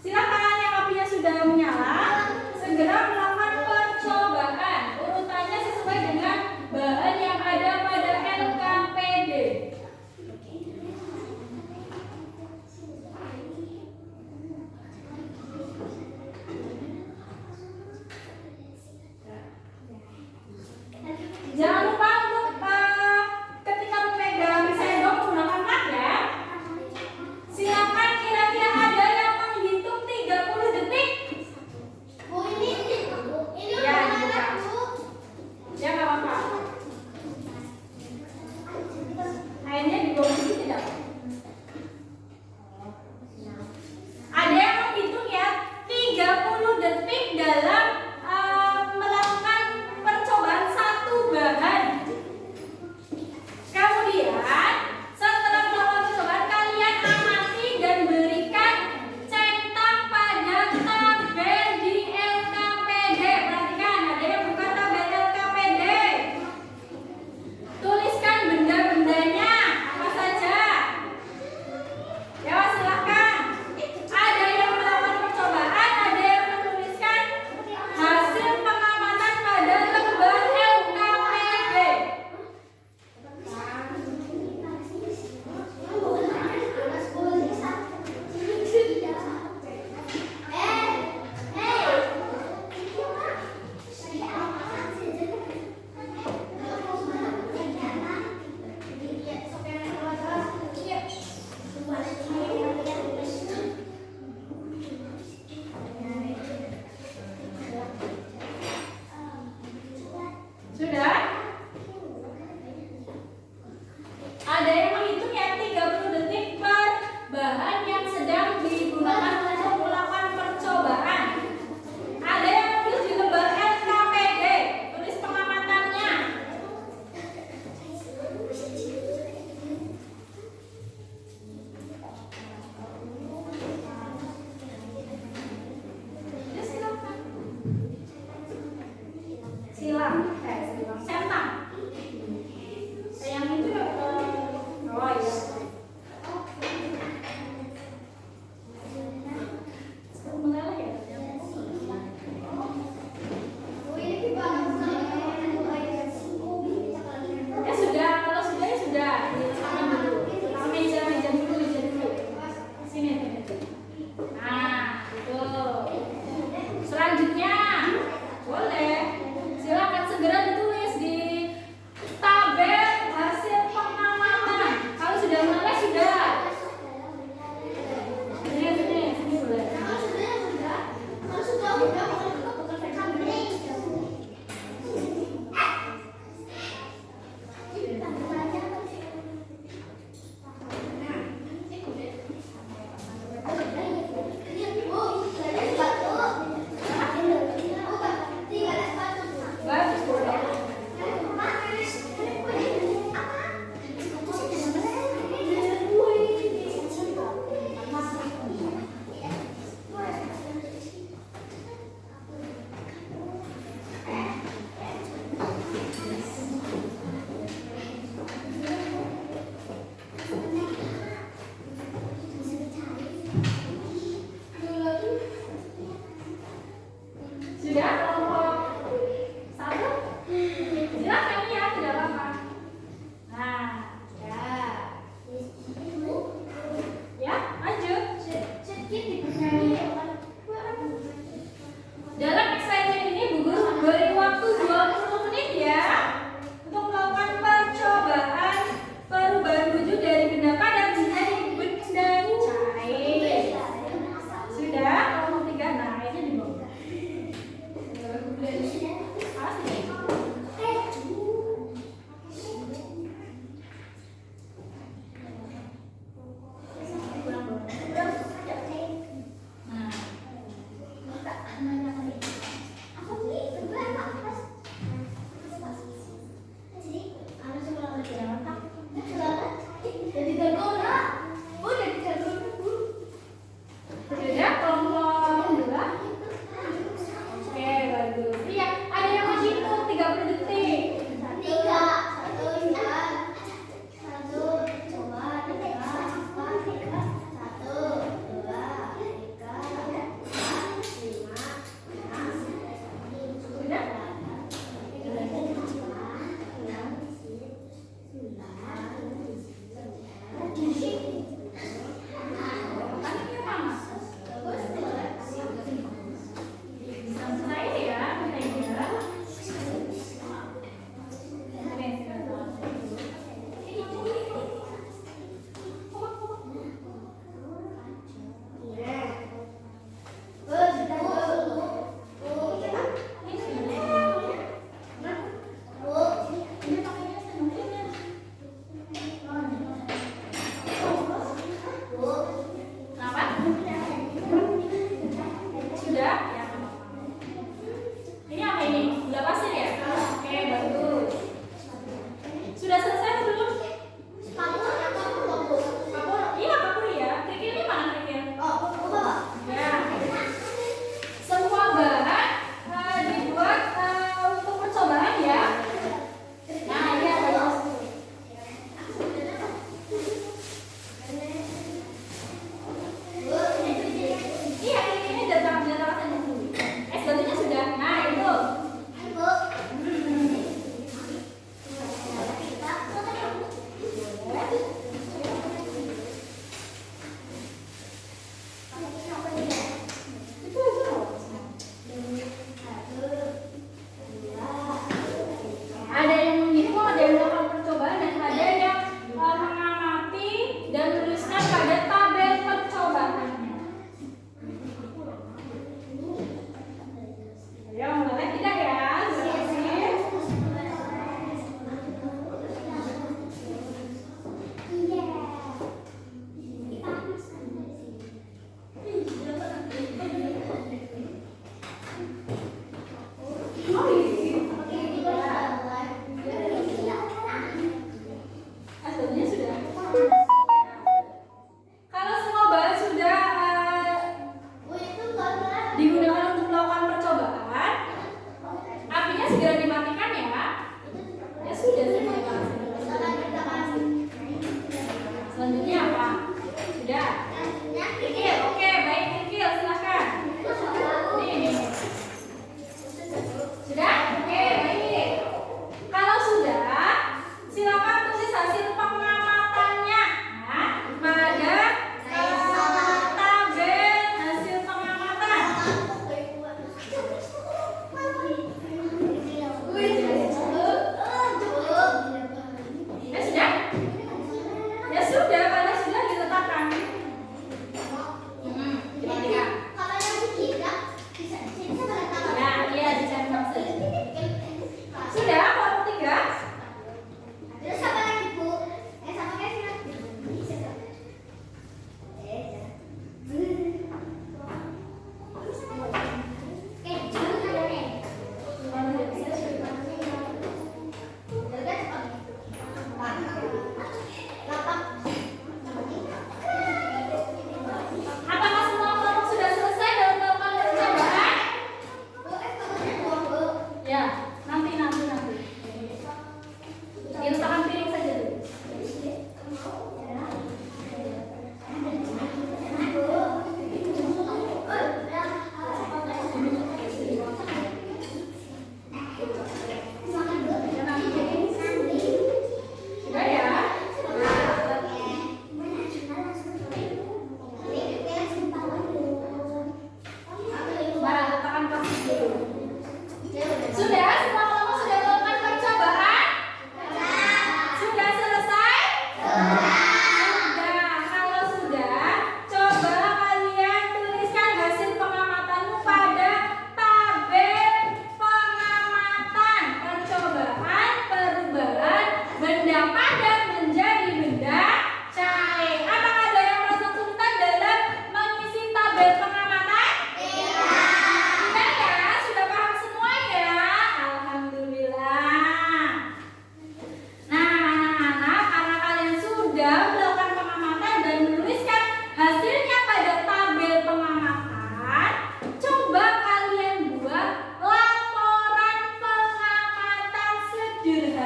Silakan yang apinya sudah menyala, segera melakukan percobaan. Urutannya sesuai dengan bahan yang ada pada LKPD. Jangan lupa untuk ketika memegang sendok menggunakan mat ya. Silakan kira-kira ada yang menghitung 30 detik. Ya, dibuka. Ya, nggak apa-apa. Airnya di bawah sini tidak. Ada yang menghitung ya 30 detik dalam melakukan percobaan Sudah? Ada yang menghitung ya 30 detik per bahan yang sedang digunakan untuk melakukan percobaan. Ada yang menulis di lembar LKPD, tulis pengamatannya. Ya, silakan. Silang. Silang.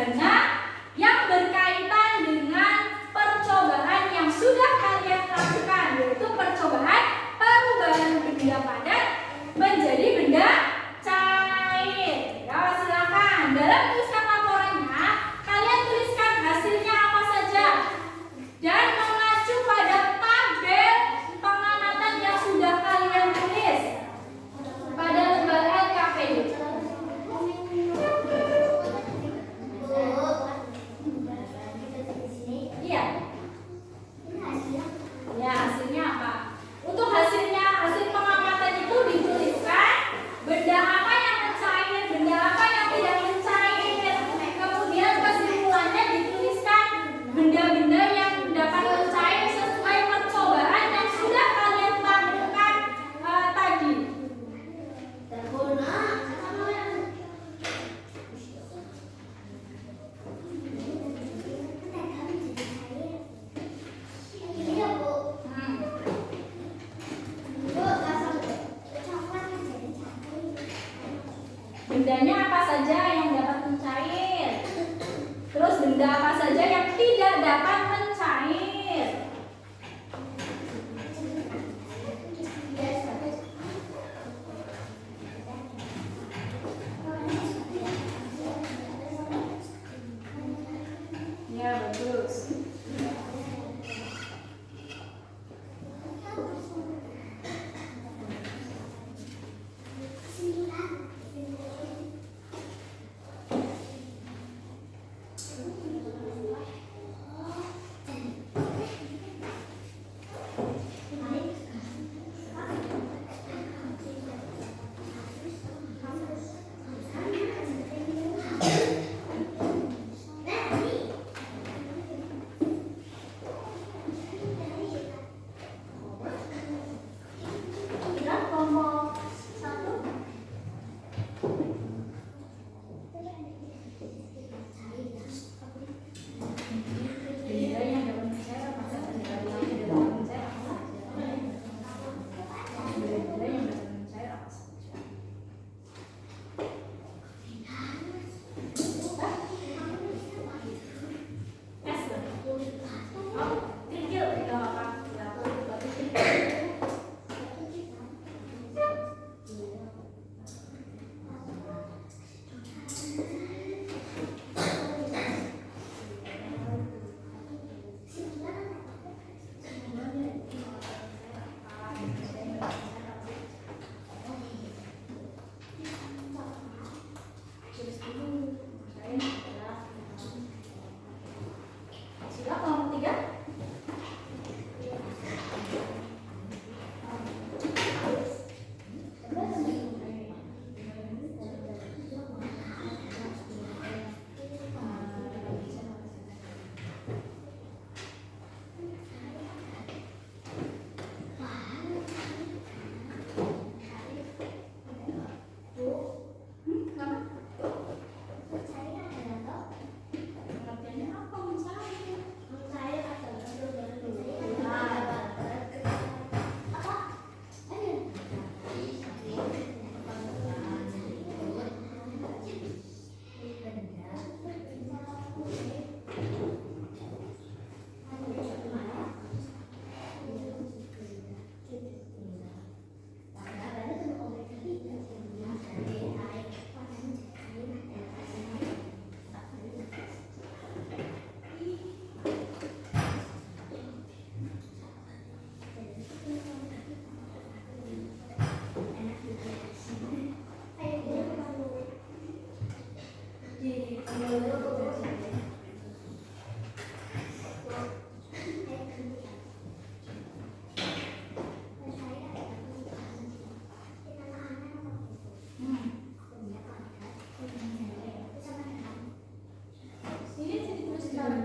sederhana yang berkaitan dengan percobaan yang sudah kalian lakukan, yaitu percobaan perubahan benda padat menjadi benda cair. Ya, silakan. Dalam tulisan laporannya, kalian tuliskan hasilnya apa saja dan mengacu pada tabel pengamatan yang sudah kalian tulis pada lembar LKPD. Iya. Ya, hasilnya apa? Untuk hasilnya, hasil pengamatan itu dituliskan benda apa yang mencair, benda apa yang tidak mencair. Kemudian kesimpulannya dituliskan benda-benda yang dapat mencair sesuai percobaan yang sudah kalian lakukan tadi. Bendanya apa saja yang dapat mencair? Terus benda apa saja yang tidak dapat mencair? Ya, bagus.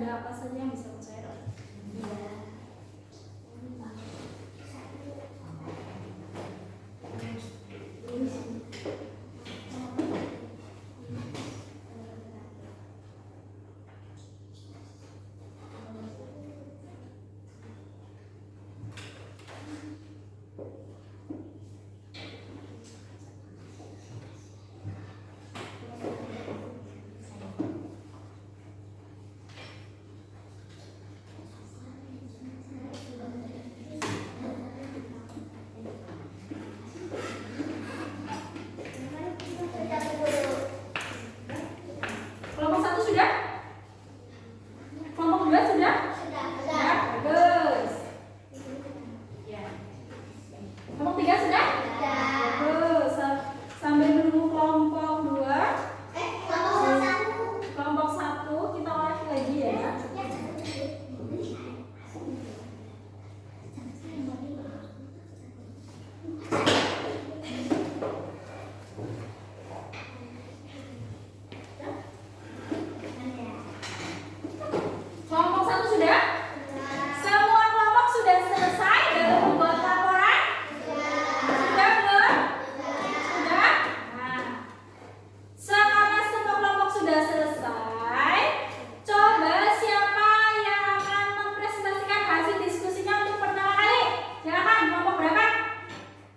Apa saja yang bisa mencair? sudah? Kelompok 2 sudah? Sudah. Bagus. Ya. Kelompok 3 sudah? Bagus. Sambil menunggu kelompok 2, kelompok 1 kita ulangi lagi ya. Kelompok 1 sudah? Semua kelompok sudah selesai dalam membuat laporan? Sudah belum? Sudah? Nah, sekarang semua kelompok sudah selesai. Coba siapa yang akan mempresentasikan hasil diskusinya untuk pertama kali? Silakan, kelompok berapa?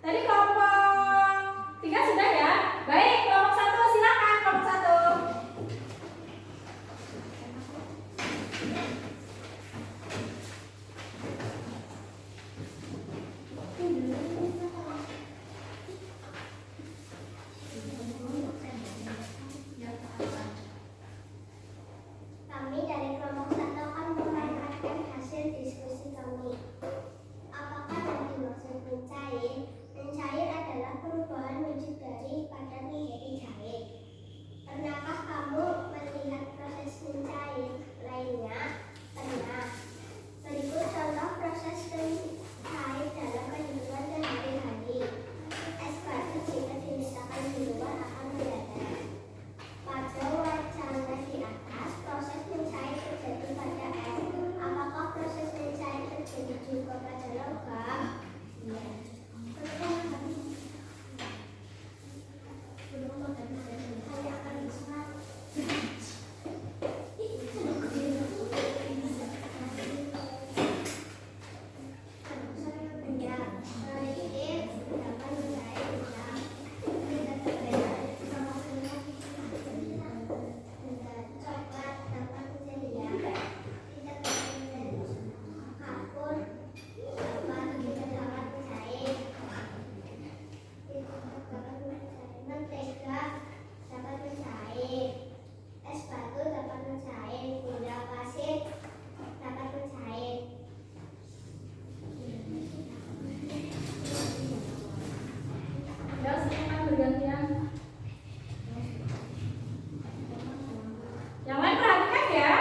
Tadi kelompok 3 sudah ya? Baik, kelompok 1 silakan, kelompok 1. Kami dari kelompok 1 akan memaparkan hasil diskusi kami. Apakah yang dimaksud mencair? Mencair adalah perubahan wujud dari padat menjadi cair. Pernahkah kamu melihat proses mencair lainnya? Pernah. Berikut contoh proses mencair dalam kehidupan sehari-hari. Es batu jika diletakkan di luar akan mendadak. Pada wacana di atas, proses mencair terjadi pada es. Apakah proses mencair terjadi juga pada logam? Iya. Saya akan bisma. Mentega dapat mencair, es batu dapat mencair, gula pasir dapat mencair. Ya, silakan bergantian. Yang lain perhatikan ya.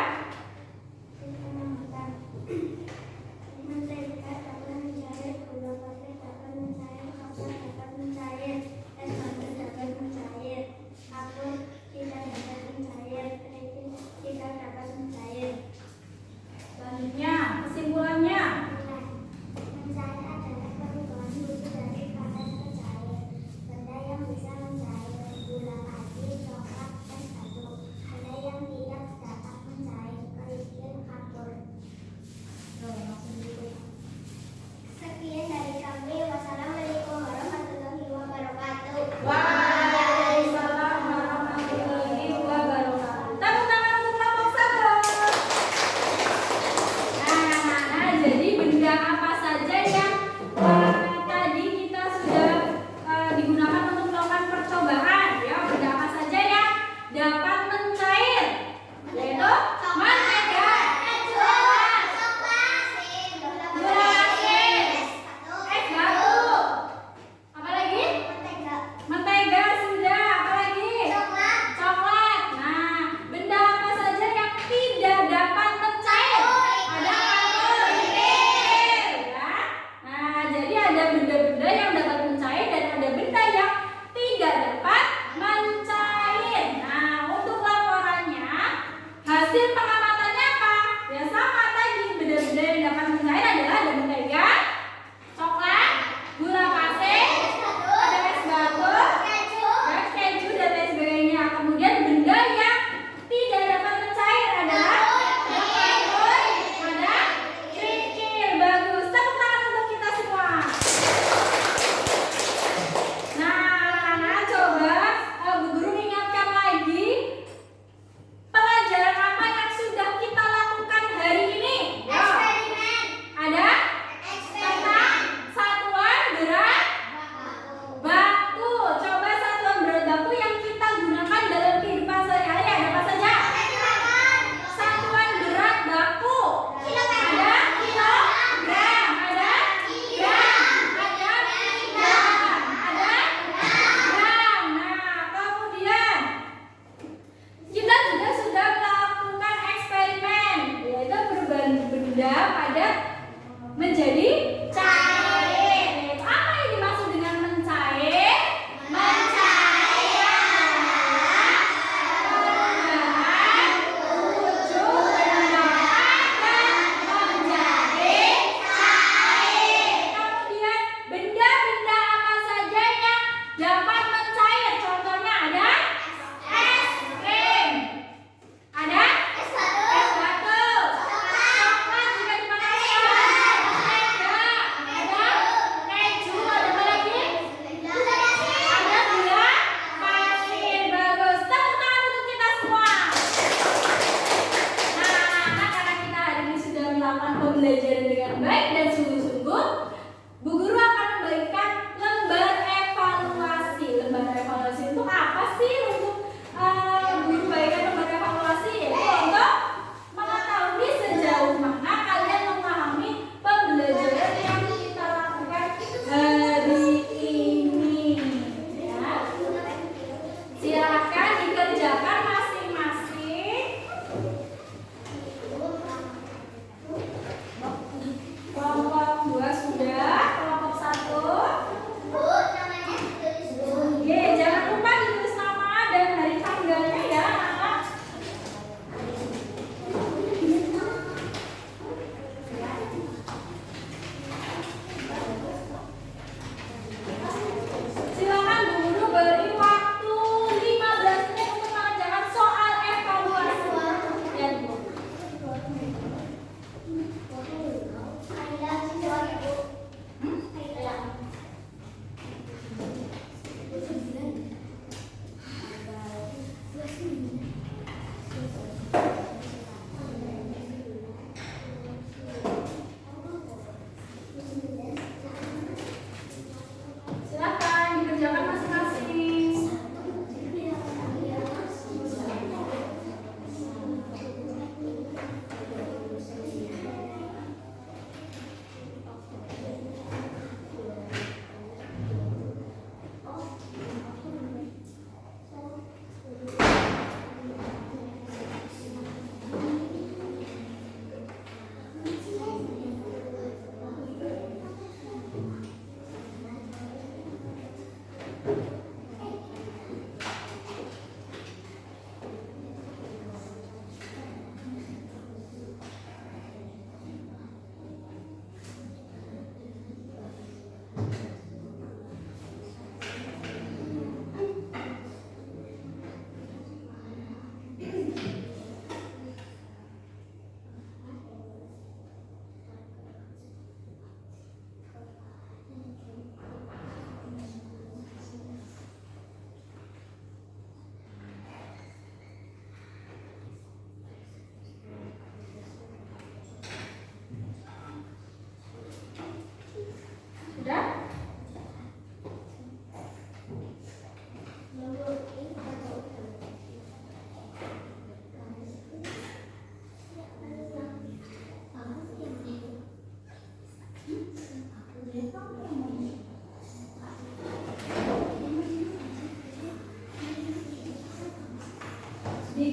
Mentega dapat mencair, gula pasir dapat mencair, kapur dapat mencair, es batu dapat mencair, kapur tidak dapat mencair, kerikil tidak dapat mencair. Selanjutnya, kesimpulannya. Mencair adalah perubahan wujud dari padat ke cair. Benda yang bisa mencair, gula pasir, coklat, es batu. Benda yang tidak dapat mencair, kerikil, kapur. Sekian dari kami. Wassalamualaikum warahmatullahi wabarakatuh. Waalaikumsalam warahmatullahi wabarakatuh. Tepuk tangan untuk kelompok 1. Nah, jadi benda apa saja yang tadi kita sudah digunakan untuk melakukan percobaan ya? Benda apa saja yang dapat mencair? Yaitu mentega, gula pasir, es batu. Apa lagi? Mentega sudah. Apa lagi? Coklat. Nah, benda apa saja yang tidak dapat mencair? Ada karbohidrat, ya. Nah, jadi ada benda-benda yang dapat mencair dan ada benda yang tidak dapat mencair. Nah, untuk laporannya, hasil pengamatannya apa? Ya sama tadi, benda-benda yang dapat mencair adalah ada mentega, coklat, gula pasir, ada es batu, dan keju dan lain sebagainya. Kemudian benda yang tidak dapat mencair adalah ada karbon, ada kerikil. Bagus. Tepuk tangan untuk kita semua. Nah, coba Bu Guru ingatkan lagi pelajaran apa yang sudah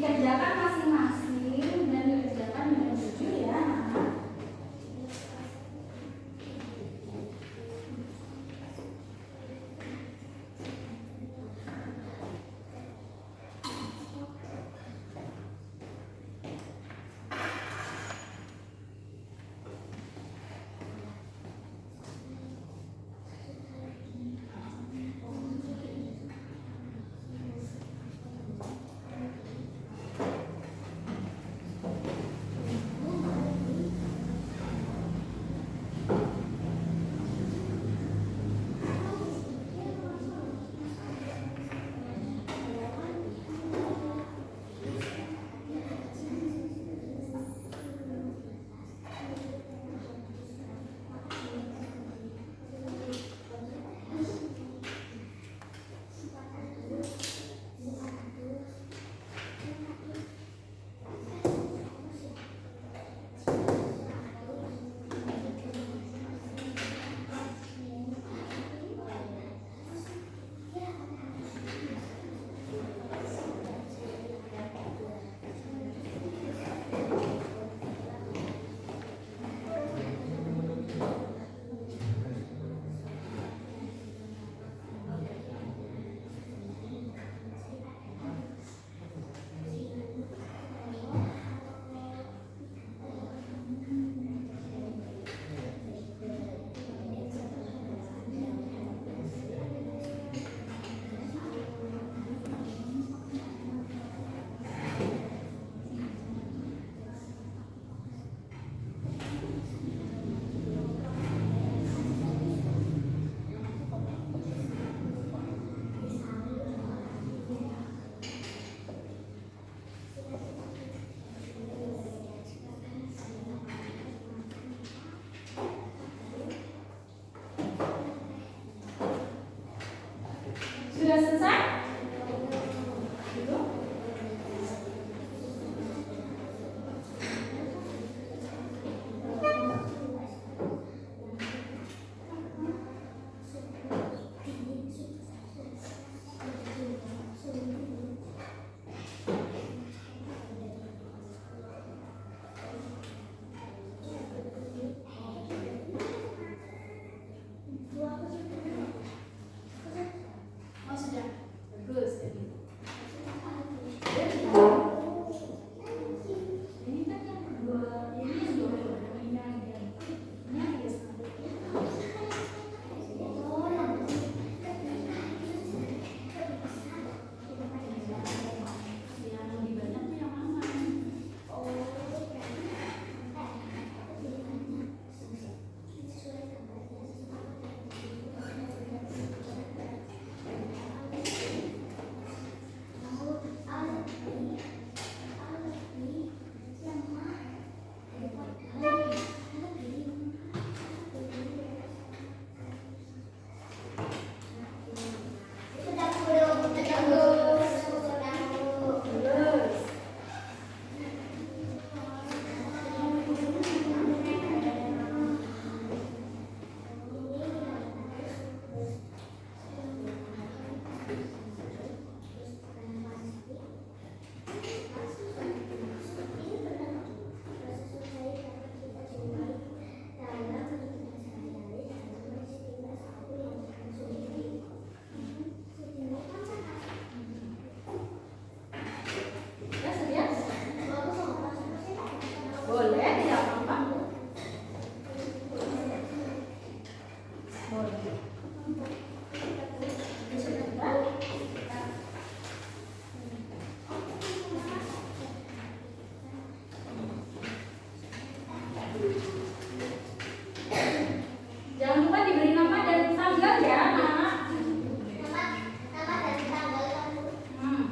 dikerjakan masing-masing dan dikerjakan dengan jujur ya, anak. Sudah selesai? Gitu. Oh sudah, bagus. Ini kan yang kedua, ini yang dua, ini aja. Ini aja. Yang lebih banyak tuh yang mana? Bagus. Ya, sedia? Boleh, tidak apa-apa. Boleh. Jangan lupa diberi nama dan tanggal ya, anak. Hmm.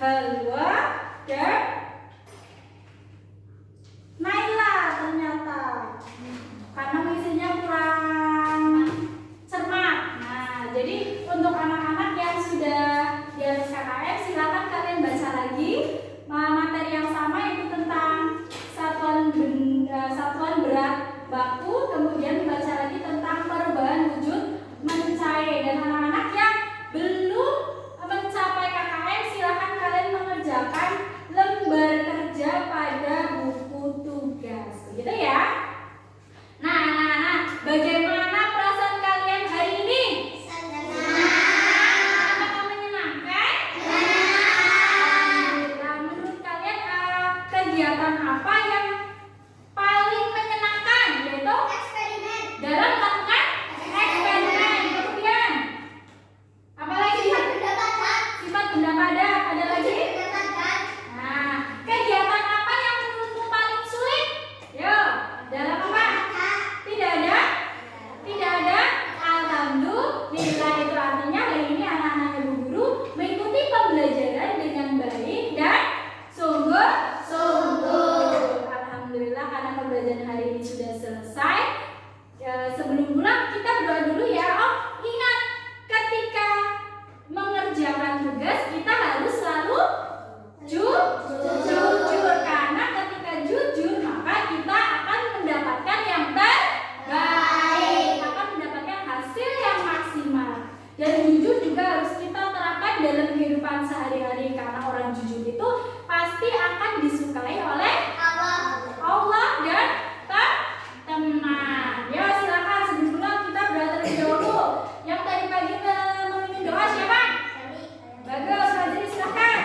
Halwa dan Naila ternyata karena isinya kurang cermat. Nah, jadi untuk anak-anak yang sudah di atas KKM silakan kalian baca lagi materi yang sama, itu tentang satuan berat baku, kemudian baca lagi tentang perubahan wujud mencair. Dan anak-anak yang belum mencapai KKM silakan kalian mengerjakan lembar kerja pada buku tugas, begitu ya. Nah, bagaimana perasaan kalian hari ini? Apakah menyenangkan? Alhamdulillah. Menurut kalian kegiatan apa yang paling menyenangkan? Yaitu Eksperimen. dalam melakukan eksperimen. Kemudian apa lagi? Sifat benda padat. Ada lagi? Nah, kegiatan apa yang menurutmu paling sulit? Yo, dalam apa? Tidak ada? Tidak ada? Alhamdulillah, itu artinya hari ini anak-anak ibu guru mengikuti pembelajaran dengan baik dan sungguh-sungguh. Alhamdulillah, karena pembelajaran hari ini sudah selesai. Sebelum pulang kita berdoa dulu ya. Oh, ingat, ketika mengerjakan tugas kita harus selalu jujur, karena ketika jujur maka kita akan mendapatkan yang terbaik, akan mendapatkan hasil yang maksimal. Dan jujur juga harus kita terapkan dalam kehidupan sehari-hari, karena orang jujur itu pasti akan disukai oleh Allah dan teman. Ya, silakan sebelum pulang kita berdoa terlebih dahulu. Yang tadi pagi memimpin doa siapa? Bagus, Fajri silakan.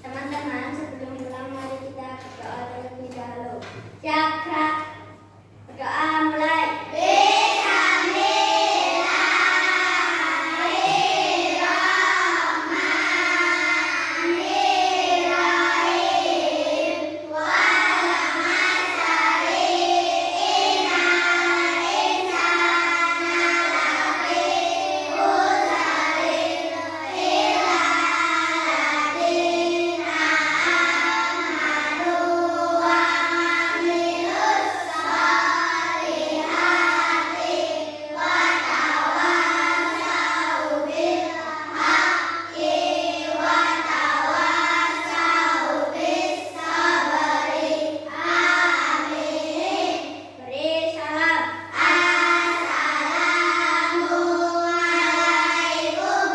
Teman-teman, sebelum pulang mari kita berdoa terlebih dahulu. Jaga. Berdoa mulai. Beri salam. Assalamualaikum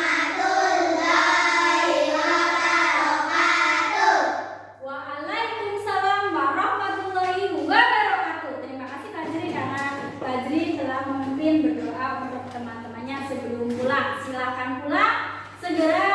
warahmatullahi wabarakatuh. Waalaikumsalam warahmatullahi wabarakatuh. Terima kasih Fajri karena Fajri telah memimpin berdoa untuk teman-temannya sebelum pulang. Silakan pulang segera